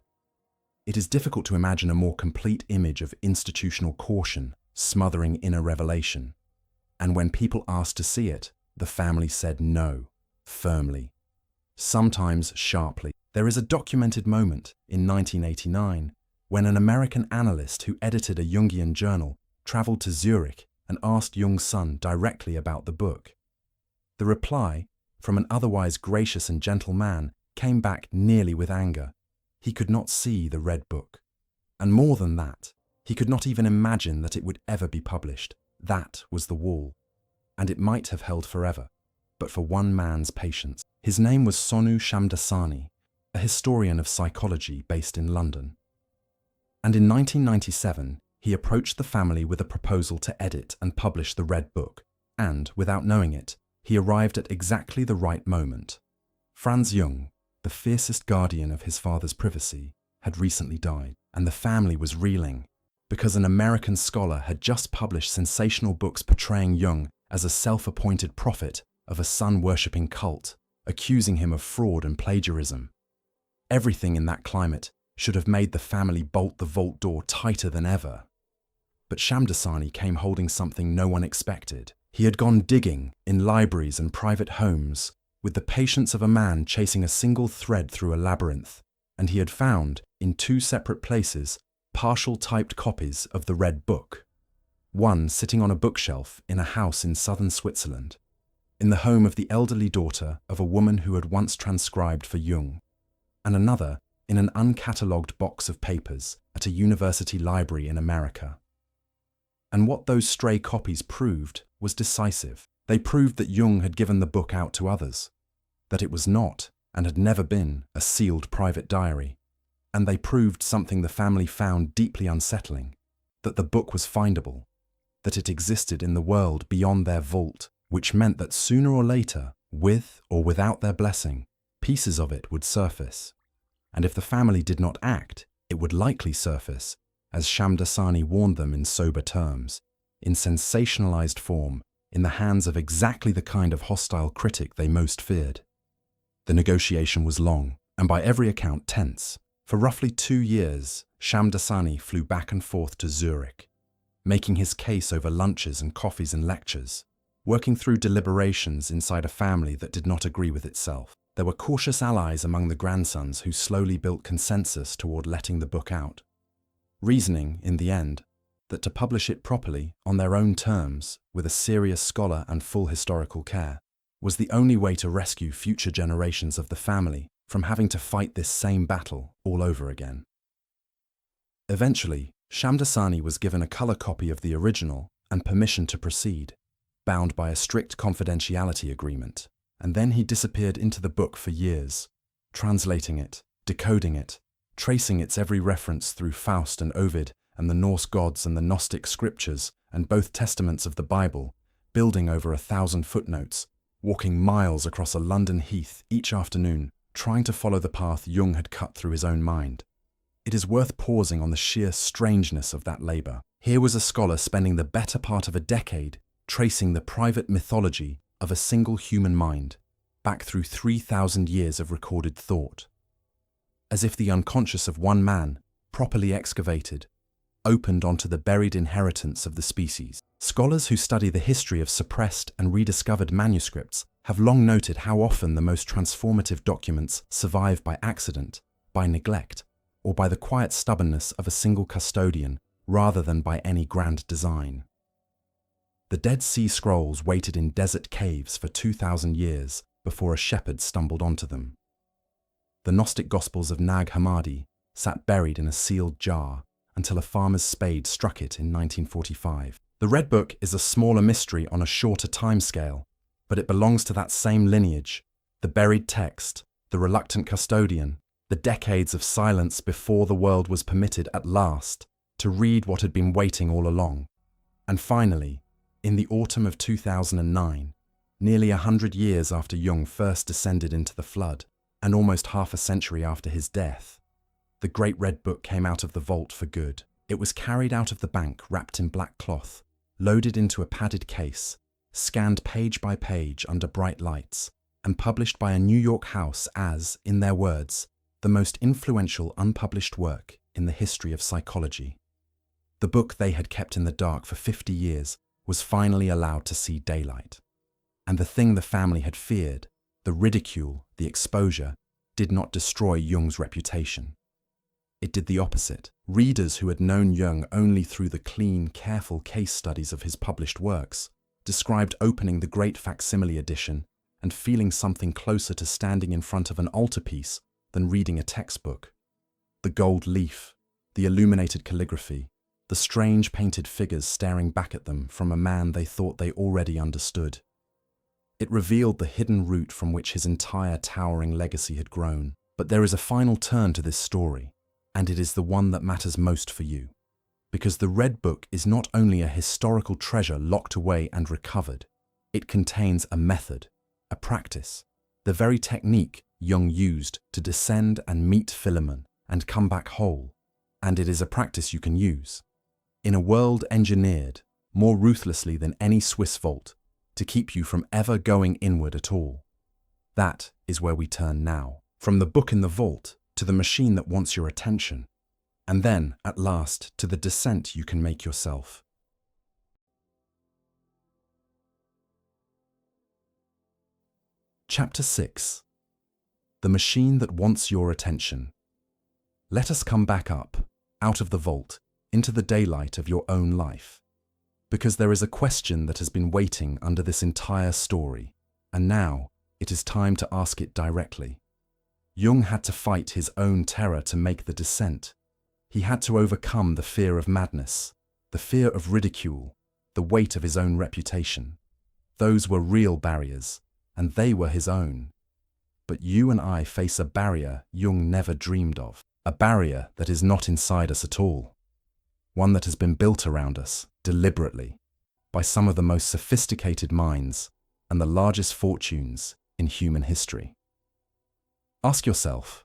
It is difficult to imagine a more complete image of institutional caution smothering inner revelation. And when people asked to see it, the family said no, firmly, sometimes sharply. There is a documented moment in 1989 when an American analyst who edited a Jungian journal traveled to Zurich and asked Jung's son directly about the book. The reply, from an otherwise gracious and gentle man, came back nearly with anger. He could not see the Red Book. And more than that, he could not even imagine that it would ever be published. That was the wall. And it might have held forever, but for one man's patience. His name was Sonu Shamdasani, a historian of psychology based in London. And in 1997, he approached the family with a proposal to edit and publish the Red Book, and, without knowing it, he arrived at exactly the right moment. Franz Jung, the fiercest guardian of his father's privacy, had recently died, and the family was reeling, because an American scholar had just published sensational books portraying Jung as a self-appointed prophet of a sun-worshipping cult, accusing him of fraud and plagiarism. Everything in that climate should have made the family bolt the vault door tighter than ever. But Shamdasani came holding something no one expected. He had gone digging in libraries and private homes with the patience of a man chasing a single thread through a labyrinth, and he had found, in two separate places, partial typed copies of the Red Book. One sitting on a bookshelf in a house in southern Switzerland, in the home of the elderly daughter of a woman who had once transcribed for Jung, and another in an uncatalogued box of papers at a university library in America. And what those stray copies proved was decisive. They proved that Jung had given the book out to others, that it was not, and had never been, a sealed private diary. And they proved something the family found deeply unsettling, that the book was findable, that it existed in the world beyond their vault, which meant that sooner or later, with or without their blessing, pieces of it would surface. And if the family did not act, it would likely surface, as Shamdasani warned them in sober terms, in sensationalized form, in the hands of exactly the kind of hostile critic they most feared. The negotiation was long, and by every account tense. For roughly 2 years, Shamdasani flew back and forth to Zurich, making his case over lunches and coffees and lectures, working through deliberations inside a family that did not agree with itself. There were cautious allies among the grandsons who slowly built consensus toward letting the book out, reasoning, in the end, that to publish it properly, on their own terms, with a serious scholar and full historical care, was the only way to rescue future generations of the family from having to fight this same battle all over again. Eventually, Shamdasani was given a colour copy of the original and permission to proceed, bound by a strict confidentiality agreement, and then he disappeared into the book for years, translating it, decoding it, tracing its every reference through Faust and Ovid and the Norse gods and the Gnostic scriptures and both testaments of the Bible, building over 1,000 footnotes, walking miles across a London heath each afternoon, trying to follow the path Jung had cut through his own mind. It is worth pausing on the sheer strangeness of that labour. Here was a scholar spending the better part of a decade tracing the private mythology of a single human mind, back through 3,000 years of recorded thought. As if the unconscious of one man, properly excavated, opened onto the buried inheritance of the species. Scholars who study the history of suppressed and rediscovered manuscripts have long noted how often the most transformative documents survive by accident, by neglect, or by the quiet stubbornness of a single custodian rather than by any grand design. The Dead Sea Scrolls waited in desert caves for 2,000 years before a shepherd stumbled onto them. The Gnostic Gospels of Nag Hammadi sat buried in a sealed jar until a farmer's spade struck it in 1945. The Red Book is a smaller mystery on a shorter timescale, but it belongs to that same lineage, the buried text, the reluctant custodian, the decades of silence before the world was permitted at last to read what had been waiting all along. And finally, in the autumn of 2009, nearly 100 years after Jung first descended into the flood, and almost half a century after his death, the Great Red Book came out of the vault for good. It was carried out of the bank wrapped in black cloth, loaded into a padded case, scanned page by page under bright lights, and published by a New York house as, in their words, the most influential unpublished work in the history of psychology. The book they had kept in the dark for 50 years was finally allowed to see daylight. And the thing the family had feared, the ridicule, the exposure, did not destroy Jung's reputation. It did the opposite. Readers who had known Jung only through the clean, careful case studies of his published works described opening the great facsimile edition and feeling something closer to standing in front of an altarpiece than reading a textbook. The gold leaf, the illuminated calligraphy, the strange painted figures staring back at them from a man they thought they already understood. It revealed the hidden root from which his entire towering legacy had grown. But there is a final turn to this story, and it is the one that matters most for you. Because the Red Book is not only a historical treasure locked away and recovered, it contains a method, a practice, the very technique Jung used to descend and meet Philemon and come back whole, and it is a practice you can use. In a world engineered, more ruthlessly than any Swiss vault, to keep you from ever going inward at all. That is where we turn now, from the book in the vault to the machine that wants your attention, and then, at last, to the descent you can make yourself. Chapter 6. The Machine That Wants Your Attention. Let us come back up, out of the vault, into the daylight of your own life. Because there is a question that has been waiting under this entire story, and now it is time to ask it directly. Jung had to fight his own terror to make the descent. He had to overcome the fear of madness, the fear of ridicule, the weight of his own reputation. Those were real barriers, and they were his own. But you and I face a barrier Jung never dreamed of, a barrier that is not inside us at all. One that has been built around us, deliberately, by some of the most sophisticated minds and the largest fortunes in human history. Ask yourself,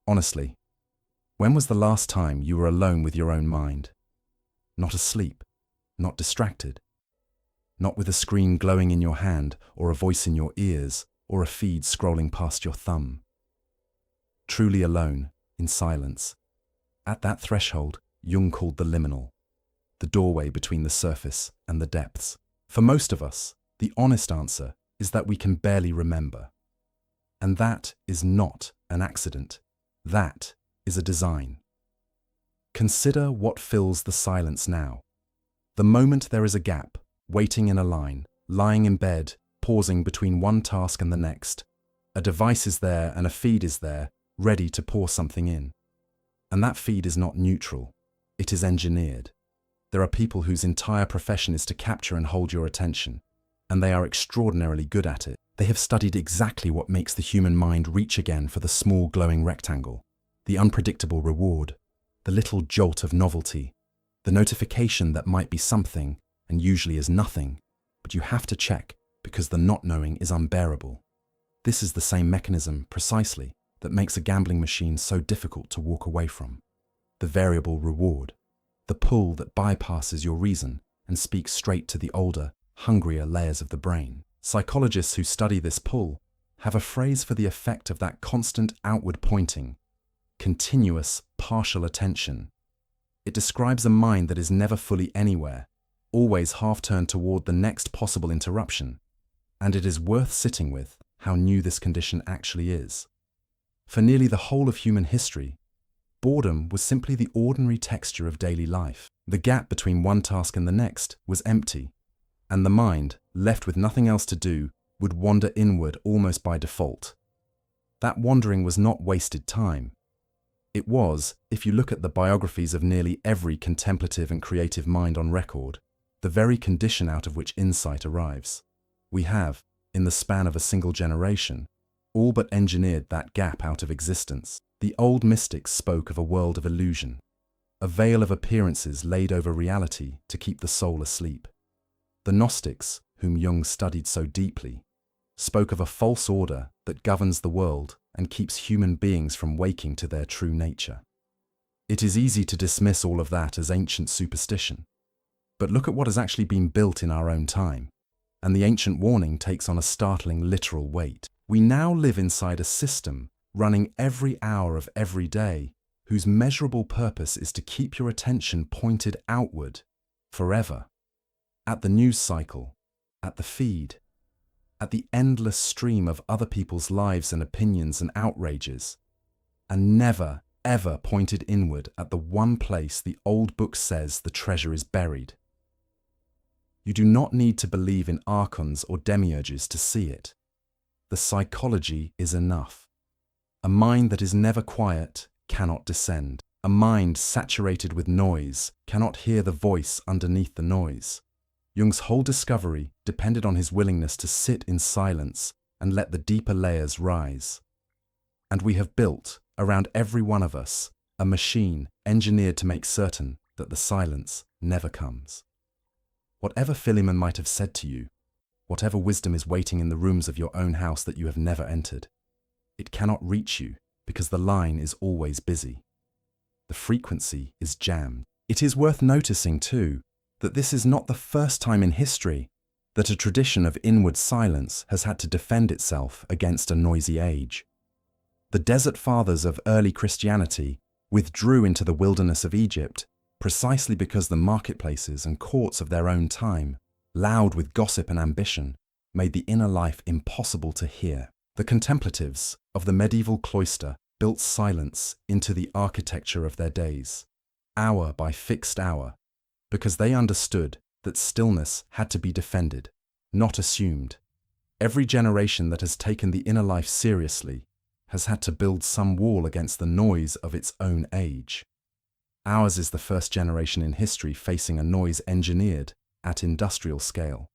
honestly, when was the last time you were alone with your own mind? Not asleep, not distracted, not with a screen glowing in your hand or a voice in your ears or a feed scrolling past your thumb. Truly alone, in silence. At that threshold, Jung called the liminal, the doorway between the surface and the depths. For most of us, the honest answer is that we can barely remember. And that is not an accident. That is a design. Consider what fills the silence now. The moment there is a gap, waiting in a line, lying in bed, pausing between one task and the next, a device is there and a feed is there, ready to pour something in. And that feed is not neutral. It is engineered. There are people whose entire profession is to capture and hold your attention, and they are extraordinarily good at it. They have studied exactly what makes the human mind reach again for the small glowing rectangle, the unpredictable reward, the little jolt of novelty, the notification that might be something and usually is nothing, but you have to check because the not knowing is unbearable. This is the same mechanism, precisely, that makes a gambling machine so difficult to walk away from. The variable reward, the pull that bypasses your reason and speaks straight to the older, hungrier layers of the brain. Psychologists who study this pull have a phrase for the effect of that constant outward pointing, continuous partial attention. It describes a mind that is never fully anywhere, always half-turned toward the next possible interruption, and it is worth sitting with how new this condition actually is. For nearly the whole of human history, boredom was simply the ordinary texture of daily life. The gap between one task and the next was empty, and the mind, left with nothing else to do, would wander inward almost by default. That wandering was not wasted time. It was, if you look at the biographies of nearly every contemplative and creative mind on record, the very condition out of which insight arrives. We have, in the span of a single generation, all but engineered that gap out of existence. The old mystics spoke of a world of illusion, a veil of appearances laid over reality to keep the soul asleep. The Gnostics, whom Jung studied so deeply, spoke of a false order that governs the world and keeps human beings from waking to their true nature. It is easy to dismiss all of that as ancient superstition, but look at what has actually been built in our own time, and the ancient warning takes on a startling literal weight. We now live inside a system running every hour of every day, whose measurable purpose is to keep your attention pointed outward forever, at the news cycle, at the feed, at the endless stream of other people's lives and opinions and outrages, and never, ever pointed inward at the one place the old book says the treasure is buried. You do not need to believe in archons or demiurges to see it. The psychology is enough. A mind that is never quiet cannot descend. A mind saturated with noise cannot hear the voice underneath the noise. Jung's whole discovery depended on his willingness to sit in silence and let the deeper layers rise. And we have built, around every one of us, a machine engineered to make certain that the silence never comes. Whatever Philemon might have said to you, whatever wisdom is waiting in the rooms of your own house that you have never entered, it cannot reach you because the line is always busy. The frequency is jammed. It is worth noticing, too, that this is not the first time in history that a tradition of inward silence has had to defend itself against a noisy age. The desert fathers of early Christianity withdrew into the wilderness of Egypt precisely because the marketplaces and courts of their own time, loud with gossip and ambition, made the inner life impossible to hear. The contemplatives of the medieval cloister built silence into the architecture of their days, hour by fixed hour, because they understood that stillness had to be defended, not assumed. Every generation that has taken the inner life seriously has had to build some wall against the noise of its own age. Ours is the first generation in history facing a noise engineered at industrial scale,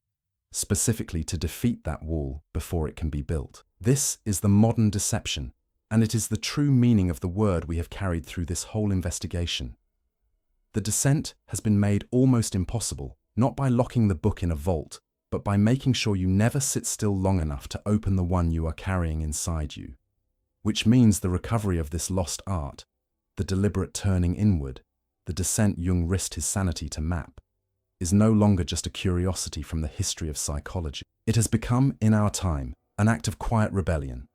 specifically to defeat that wall before it can be built. This is the modern deception, and it is the true meaning of the word we have carried through this whole investigation. The descent has been made almost impossible, not by locking the book in a vault, but by making sure you never sit still long enough to open the one you are carrying inside you. Which means the recovery of this lost art, the deliberate turning inward, the descent Jung risked his sanity to map, is no longer just a curiosity from the history of psychology. It has become, in our time, an act of quiet rebellion,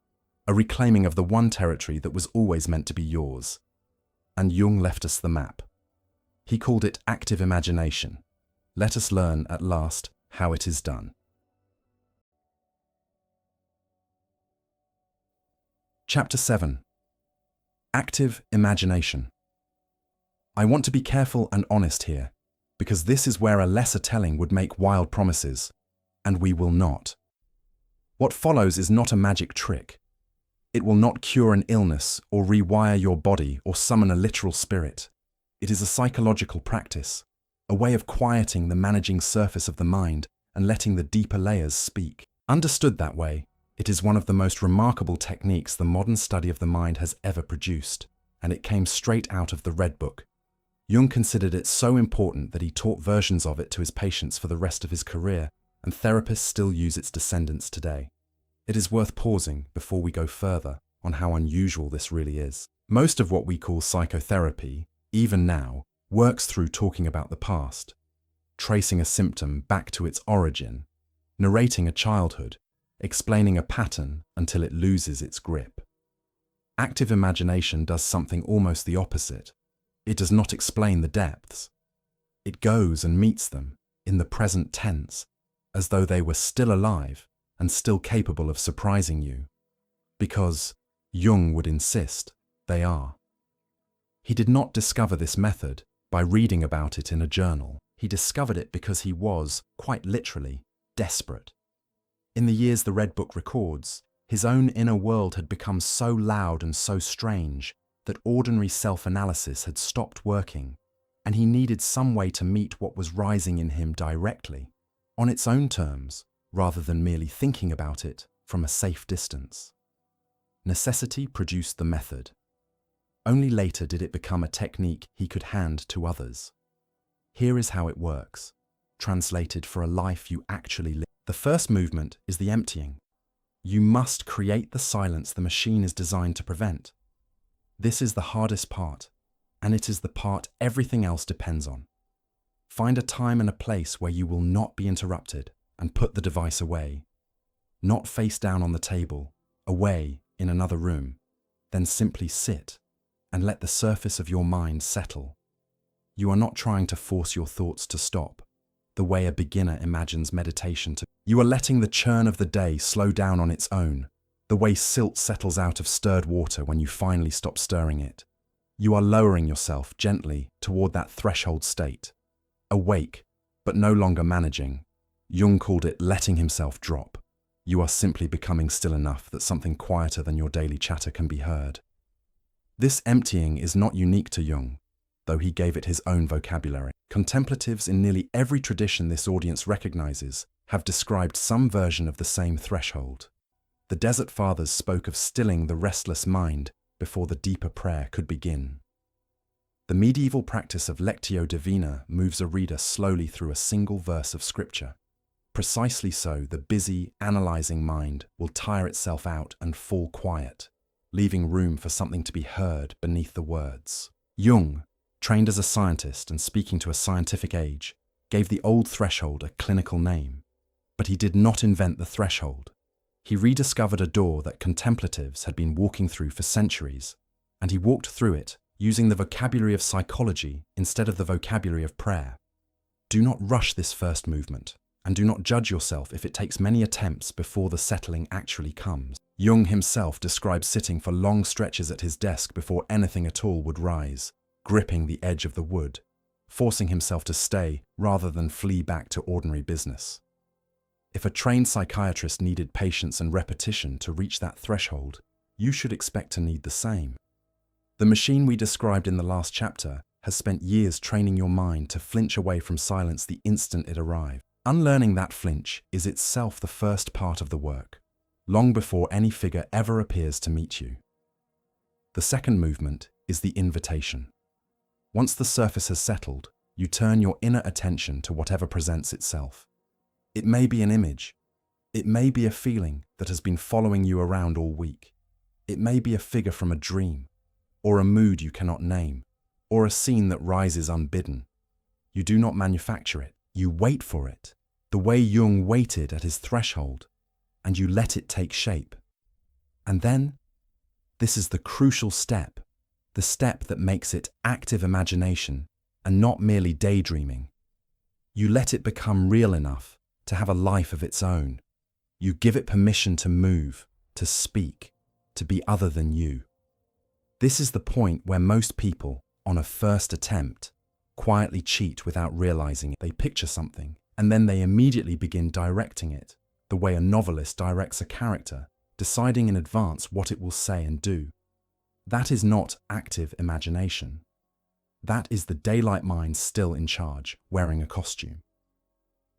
a reclaiming of the one territory that was always meant to be yours. And Jung left us the map. He called it active imagination. Let us learn, at last, how it is done. Chapter 7. Active Imagination. I want to be careful and honest here, because this is where a lesser telling would make wild promises, and we will not. What follows is not a magic trick. It will not cure an illness or rewire your body or summon a literal spirit. It is a psychological practice, a way of quieting the managing surface of the mind and letting the deeper layers speak. Understood that way, it is one of the most remarkable techniques the modern study of the mind has ever produced, and it came straight out of the Red Book. Jung considered it so important that he taught versions of it to his patients for the rest of his career, and therapists still use its descendants today. It is worth pausing before we go further on how unusual this really is. Most of what we call psychotherapy, even now, works through talking about the past, tracing a symptom back to its origin, narrating a childhood, explaining a pattern until it loses its grip. Active imagination does something almost the opposite. It does not explain the depths. It goes and meets them in the present tense, as though they were still alive and still capable of surprising you, because, Jung would insist, they are. He did not discover this method by reading about it in a journal. He discovered it because he was, quite literally, desperate. In the years the Red Book records, his own inner world had become so loud and so strange that ordinary self-analysis had stopped working, and he needed some way to meet what was rising in him directly, on its own terms, rather than merely thinking about it from a safe distance. Necessity produced the method. Only later did it become a technique he could hand to others. Here is how it works, translated for a life you actually live. The first movement is the emptying. You must create the silence the machine is designed to prevent. This is the hardest part, and it is the part everything else depends on. Find a time and a place where you will not be interrupted and put the device away. Not face down on the table, away in another room. Then simply sit and let the surface of your mind settle. You are not trying to force your thoughts to stop, the way a beginner imagines meditation to. You are letting the churn of the day slow down on its own, the way silt settles out of stirred water when you finally stop stirring it. You are lowering yourself gently toward that threshold state. Awake, but no longer managing. Jung called it letting himself drop. You are simply becoming still enough that something quieter than your daily chatter can be heard. This emptying is not unique to Jung, though he gave it his own vocabulary. Contemplatives in nearly every tradition this audience recognizes have described some version of the same threshold. The Desert Fathers spoke of stilling the restless mind before the deeper prayer could begin. The medieval practice of Lectio Divina moves a reader slowly through a single verse of scripture. Precisely so, the busy, analyzing mind will tire itself out and fall quiet, leaving room for something to be heard beneath the words. Jung, trained as a scientist and speaking to a scientific age, gave the old threshold a clinical name. But he did not invent the threshold. He rediscovered a door that contemplatives had been walking through for centuries, and he walked through it using the vocabulary of psychology instead of the vocabulary of prayer. Do not rush this first movement, and do not judge yourself if it takes many attempts before the settling actually comes. Jung himself describes sitting for long stretches at his desk before anything at all would rise, gripping the edge of the wood, forcing himself to stay rather than flee back to ordinary business. If a trained psychiatrist needed patience and repetition to reach that threshold, you should expect to need the same. The machine we described in the last chapter has spent years training your mind to flinch away from silence the instant it arrives. Unlearning that flinch is itself the first part of the work, long before any figure ever appears to meet you. The second movement is the invitation. Once the surface has settled, you turn your inner attention to whatever presents itself. It may be an image. It may be a feeling that has been following you around all week. It may be a figure from a dream, or a mood you cannot name, or a scene that rises unbidden. You do not manufacture it. You wait for it, the way Jung waited at his threshold, and you let it take shape. And then, this is the crucial step, the step that makes it active imagination and not merely daydreaming. You let it become real enough to have a life of its own. You give it permission to move, to speak, to be other than you. This is the point where most people, on a first attempt, quietly cheat without realizing it. They picture something, and then they immediately begin directing it, the way a novelist directs a character, deciding in advance what it will say and do. That is not active imagination. That is the daylight mind still in charge, wearing a costume.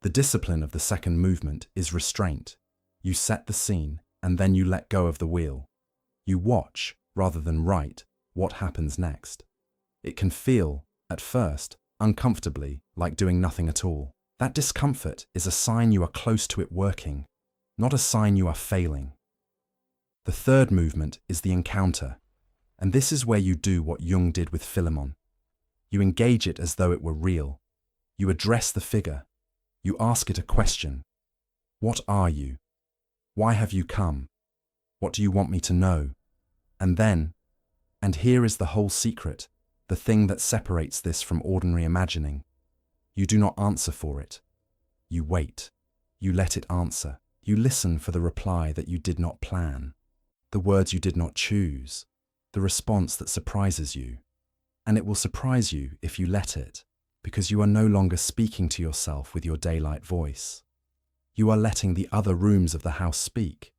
The discipline of the second movement is restraint. You set the scene, and then you let go of the wheel. You watch, rather than write, what happens next. It can feel, at first, uncomfortably like doing nothing at all. That discomfort is a sign you are close to it working, not a sign you are failing. The third movement is the encounter, and this is where you do what Jung did with Philemon. You engage it as though it were real. You address the figure. You ask it a question. What are you? Why have you come? What do you want me to know? And then, and here is the whole secret, the thing that separates this from ordinary imagining. You do not answer for it. You wait. You let it answer. You listen for the reply that you did not plan, the words you did not choose, the response that surprises you. And it will surprise you if you let it, because you are no longer speaking to yourself with your daylight voice. You are letting the other rooms of the house speak.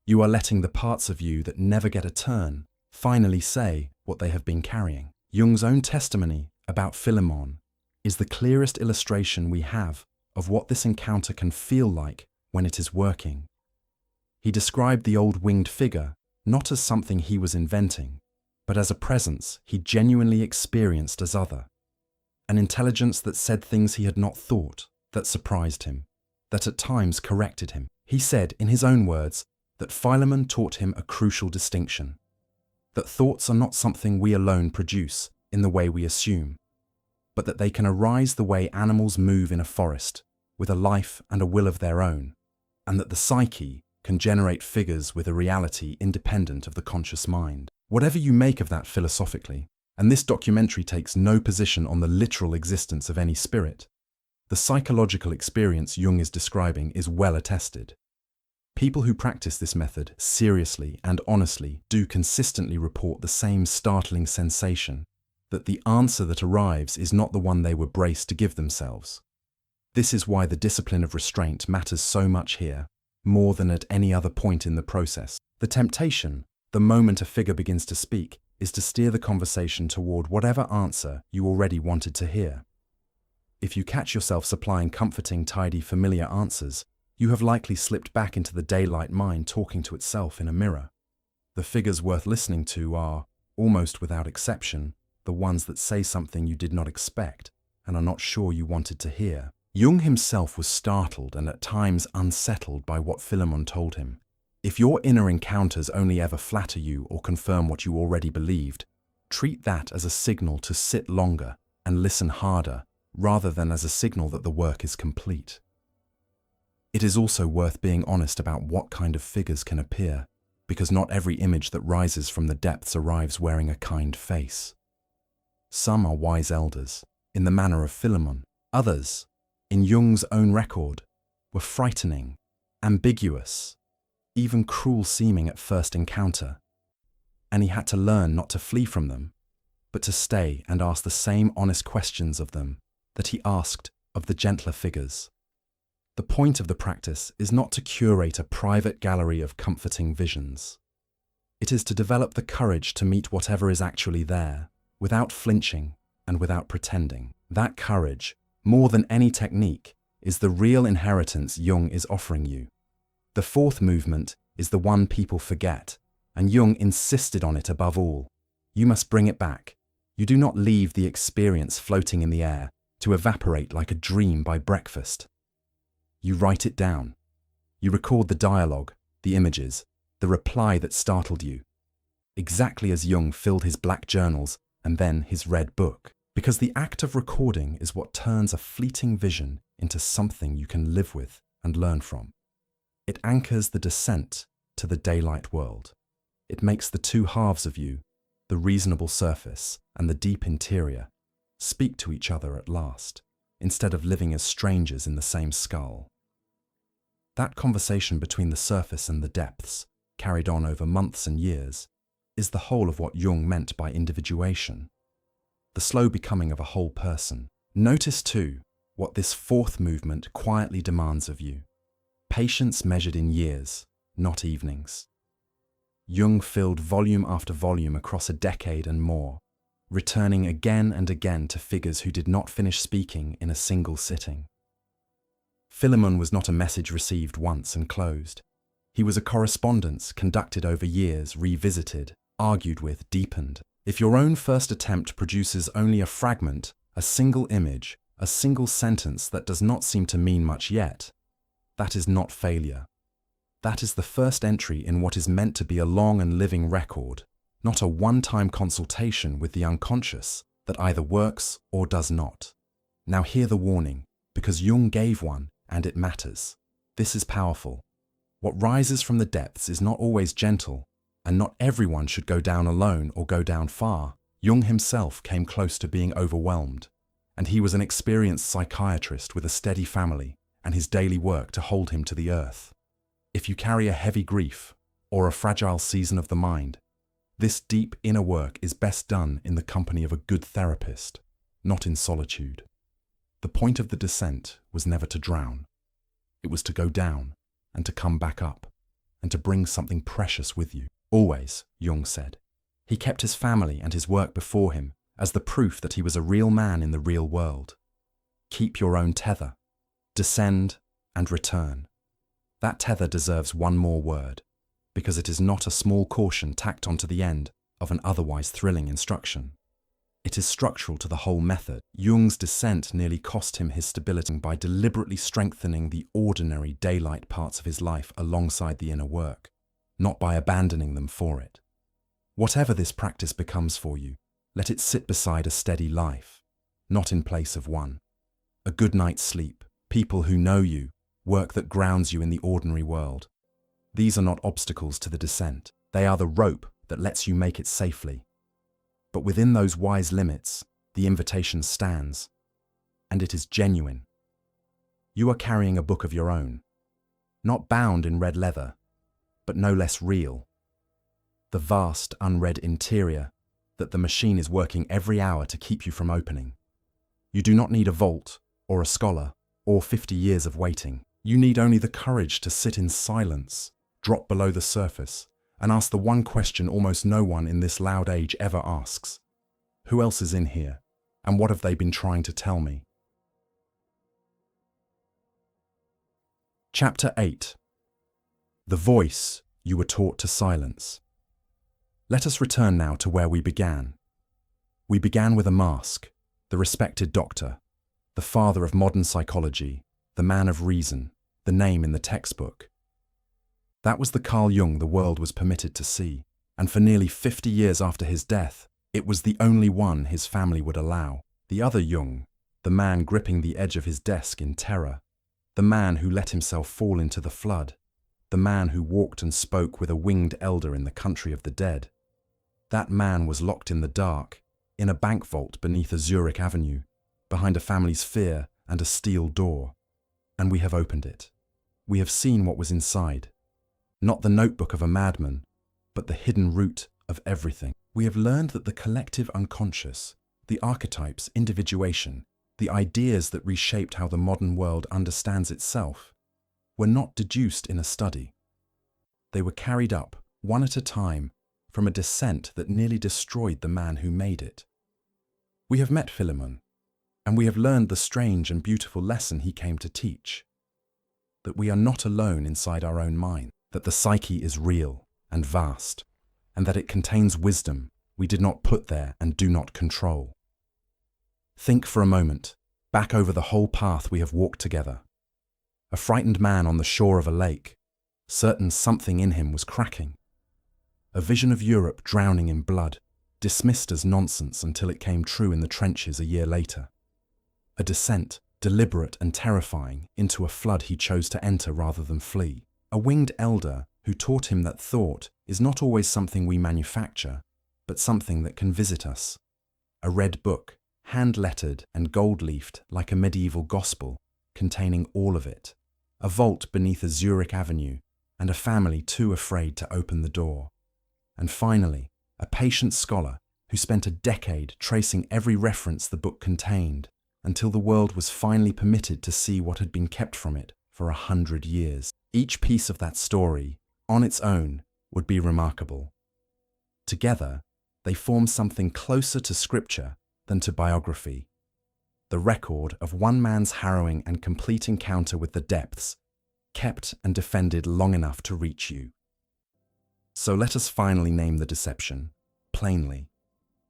You are letting the parts of you that never get a turn finally say what they have been carrying. Jung's own testimony about Philemon is the clearest illustration we have of what this encounter can feel like when it is working. He described the old winged figure not as something he was inventing, but as a presence he genuinely experienced as other. An intelligence that said things he had not thought, that surprised him, that at times corrected him. He said, in his own words, that Philemon taught him a crucial distinction, that thoughts are not something we alone produce in the way we assume, but that they can arise the way animals move in a forest, with a life and a will of their own, and that the psyche can generate figures with a reality independent of the conscious mind. Whatever you make of that philosophically, and this documentary takes no position on the literal existence of any spirit, the psychological experience Jung is describing is well attested. People who practice this method seriously and honestly do consistently report the same startling sensation, that the answer that arrives is not the one they were braced to give themselves. This is why the discipline of restraint matters so much here, more than at any other point in the process. The temptation, the moment a figure begins to speak, is to steer the conversation toward whatever answer you already wanted to hear. If you catch yourself supplying comforting, tidy, familiar answers, you have likely slipped back into the daylight mind talking to itself in a mirror. The figures worth listening to are, almost without exception, the ones that say something you did not expect and are not sure you wanted to hear. Jung himself was startled and at times unsettled by what Philemon told him. If your inner encounters only ever flatter you or confirm what you already believed, treat that as a signal to sit longer and listen harder, rather than as a signal that the work is complete. It is also worth being honest about what kind of figures can appear, because not every image that rises from the depths arrives wearing a kind face. Some are wise elders, in the manner of Philemon. Others, in Jung's own record, were frightening, ambiguous, even cruel-seeming at first encounter, and he had to learn not to flee from them, but to stay and ask the same honest questions of them that he asked of the gentler figures. The point of the practice is not to curate a private gallery of comforting visions. It is to develop the courage to meet whatever is actually there, without flinching and without pretending. That courage, more than any technique, is the real inheritance Jung is offering you. The fourth movement is the one people forget, and Jung insisted on it above all. You must bring it back. You do not leave the experience floating in the air to evaporate like a dream by breakfast. You write it down. You record the dialogue, the images, the reply that startled you, exactly as Jung filled his black journals and then his red book, because the act of recording is what turns a fleeting vision into something you can live with and learn from. It anchors the descent to the daylight world. It makes the two halves of you, the reasonable surface and the deep interior, speak to each other at last, instead of living as strangers in the same skull. That conversation between the surface and the depths, carried on over months and years, is the whole of what Jung meant by individuation, the slow becoming of a whole person. Notice, too, what this fourth movement quietly demands of you. Patience measured in years, not evenings. Jung filled volume after volume across a decade and more, returning again and again to figures who did not finish speaking in a single sitting. Philemon was not a message received once and closed. He was a correspondence conducted over years, revisited, argued with, deepened. If your own first attempt produces only a fragment, a single image, a single sentence that does not seem to mean much yet, that is not failure. That is the first entry in what is meant to be a long and living record, not a one-time consultation with the unconscious that either works or does not. Now hear the warning, because Jung gave one and it matters. This is powerful. What rises from the depths is not always gentle, and not everyone should go down alone or go down far. Jung himself came close to being overwhelmed, and he was an experienced psychiatrist with a steady family and his daily work to hold him to the earth. If you carry a heavy grief or a fragile season of the mind, this deep inner work is best done in the company of a good therapist, not in solitude. The point of the descent was never to drown. It was to go down and to come back up and to bring something precious with you. Always, Jung said. He kept his family and his work before him as the proof that he was a real man in the real world. Keep your own tether. Descend and return. That tether deserves one more word, because it is not a small caution tacked onto the end of an otherwise thrilling instruction. It is structural to the whole method. Jung's descent nearly cost him his stability by deliberately strengthening the ordinary daylight parts of his life alongside the inner work, not by abandoning them for it. Whatever this practice becomes for you, let it sit beside a steady life, not in place of one. A good night's sleep, people who know you, work that grounds you in the ordinary world. These are not obstacles to the descent. They are the rope that lets you make it safely. But within those wise limits, the invitation stands, and it is genuine. You are carrying a book of your own, not bound in red leather, but no less real. The vast, unread interior that the machine is working every hour to keep you from opening. You do not need a vault, or a scholar, or 50 years of waiting. You need only the courage to sit in silence, drop below the surface, and ask the one question almost no one in this loud age ever asks. Who else is in here, and what have they been trying to tell me? Chapter 8. The voice you were taught to silence. Let us return now to where we began. We began with a mask, the respected doctor, the father of modern psychology, the man of reason, the name in the textbook. That was the Carl Jung the world was permitted to see, and for nearly 50 years after his death, it was the only one his family would allow. The other Jung, the man gripping the edge of his desk in terror, the man who let himself fall into the flood, the man who walked and spoke with a winged elder in the country of the dead. That man was locked in the dark, in a bank vault beneath a Zurich avenue, behind a family's fear and a steel door. And we have opened it. We have seen what was inside. Not the notebook of a madman, but the hidden root of everything. We have learned that the collective unconscious, the archetypes, individuation, the ideas that reshaped how the modern world understands itself, were not deduced in a study. They were carried up, one at a time, from a descent that nearly destroyed the man who made it. We have met Philemon, and we have learned the strange and beautiful lesson he came to teach, that we are not alone inside our own mind, that the psyche is real and vast, and that it contains wisdom we did not put there and do not control. Think for a moment, back over the whole path we have walked together. A frightened man on the shore of a lake, certain something in him was cracking. A vision of Europe drowning in blood, dismissed as nonsense until it came true in the trenches a year later. A descent, deliberate and terrifying, into a flood he chose to enter rather than flee. A winged elder who taught him that thought is not always something we manufacture, but something that can visit us. A red book, hand-lettered and gold-leafed like a medieval gospel, containing all of it. A vault beneath a Zurich avenue, and a family too afraid to open the door. And finally, a patient scholar who spent a decade tracing every reference the book contained, until the world was finally permitted to see what had been kept from it for 100 years. Each piece of that story, on its own, would be remarkable. Together, they form something closer to scripture than to biography, the record of one man's harrowing and complete encounter with the depths, kept and defended long enough to reach you. So let us finally name the deception, plainly,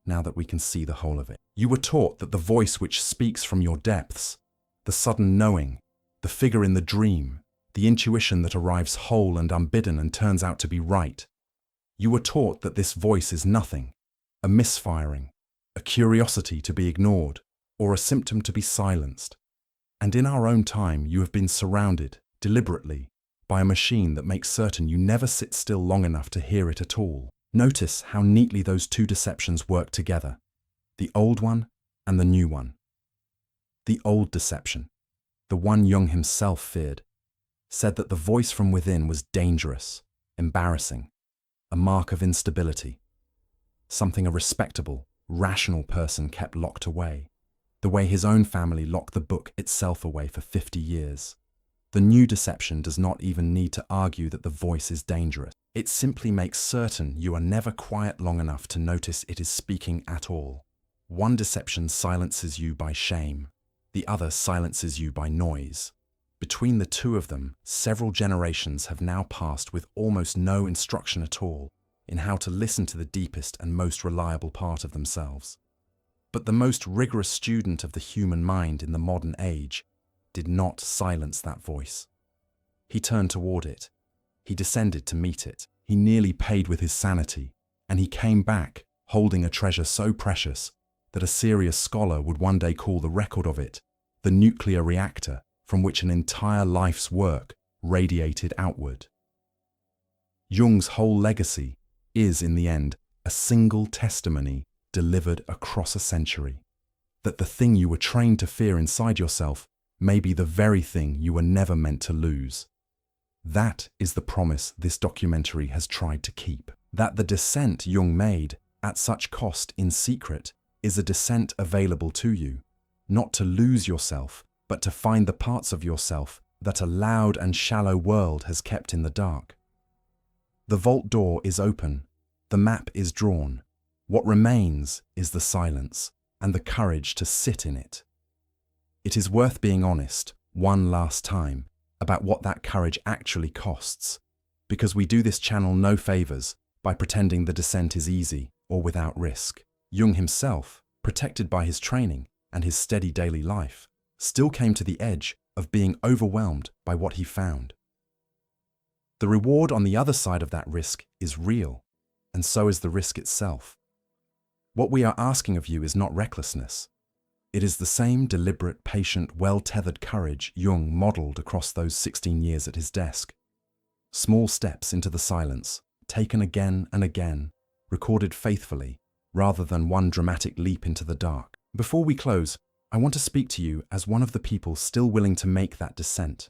now that we can see the whole of it. You were taught that the voice which speaks from your depths, the sudden knowing, the figure in the dream, the intuition that arrives whole and unbidden and turns out to be right. You were taught that this voice is nothing, a misfiring, a curiosity to be ignored, or a symptom to be silenced. And in our own time, you have been surrounded, deliberately, by a machine that makes certain you never sit still long enough to hear it at all. Notice how neatly those two deceptions work together, the old one and the new one. The old deception, the one Jung himself feared, said that the voice from within was dangerous, embarrassing, a mark of instability, something a respectable, rational person kept locked away, the way his own family locked the book itself away for 50 years. The new deception does not even need to argue that the voice is dangerous. It simply makes certain you are never quiet long enough to notice it is speaking at all. One deception silences you by shame, the other silences you by noise. Between the two of them, several generations have now passed with almost no instruction at all in how to listen to the deepest and most reliable part of themselves. But the most rigorous student of the human mind in the modern age did not silence that voice. He turned toward it. He descended to meet it. He nearly paid with his sanity, and he came back holding a treasure so precious that a serious scholar would one day call the record of it the nuclear reactor from which an entire life's work radiated outward. Jung's whole legacy is, in the end, a single testimony delivered across a century, that the thing you were trained to fear inside yourself may be the very thing you were never meant to lose. That is the promise this documentary has tried to keep. That the descent Jung made, at such cost in secret, is a descent available to you, not to lose yourself, but to find the parts of yourself that a loud and shallow world has kept in the dark. The vault door is open, the map is drawn. What remains is the silence and the courage to sit in it. It is worth being honest, one last time, about what that courage actually costs, because we do this channel no favors by pretending the descent is easy or without risk. Jung himself, protected by his training and his steady daily life, still came to the edge of being overwhelmed by what he found. The reward on the other side of that risk is real, and so is the risk itself. What we are asking of you is not recklessness. It is the same deliberate, patient, well-tethered courage Jung modeled across those 16 years at his desk. Small steps into the silence, taken again and again, recorded faithfully, rather than one dramatic leap into the dark. Before we close, I want to speak to you as one of the people still willing to make that descent.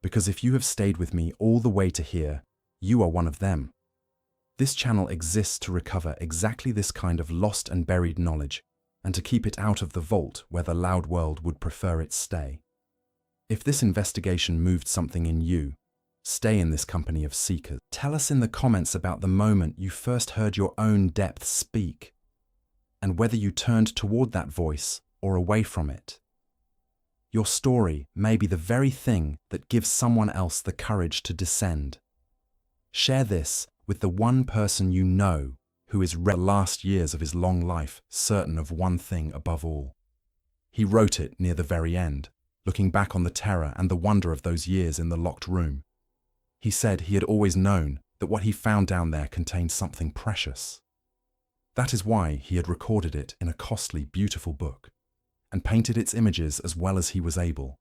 Because if you have stayed with me all the way to here, you are one of them. This channel exists to recover exactly this kind of lost and buried knowledge, and to keep it out of the vault where the loud world would prefer it stay. If this investigation moved something in you, stay in this company of seekers. Tell us in the comments about the moment you first heard your own depth speak, and whether you turned toward that voice or away from it. Your story may be the very thing that gives someone else the courage to descend. Share this with the one person you know who is the last years of his long life certain of one thing above all. He wrote it near the very end, looking back on the terror and the wonder of those years in the locked room. He said he had always known that what he found down there contained something precious. That is why he had recorded it in a costly, beautiful book, and painted its images as well as he was able,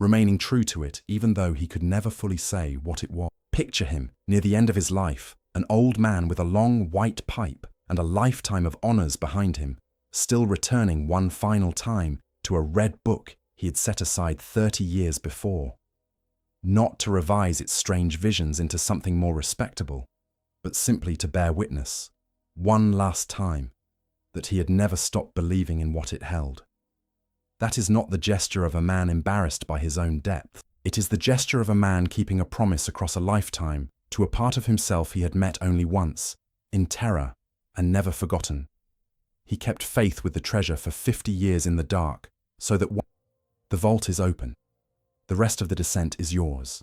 remaining true to it even though he could never fully say what it was. Picture him, near the end of his life, an old man with a long white pipe and a lifetime of honors behind him, still returning one final time to a red book he had set aside 30 years before. Not to revise its strange visions into something more respectable, but simply to bear witness, one last time, that he had never stopped believing in what it held. That is not the gesture of a man embarrassed by his own depth. It is the gesture of a man keeping a promise across a lifetime to a part of himself he had met only once, in terror, and never forgotten. He kept faith with the treasure for 50 years in the dark, so that the vault is open. The rest of the descent is yours.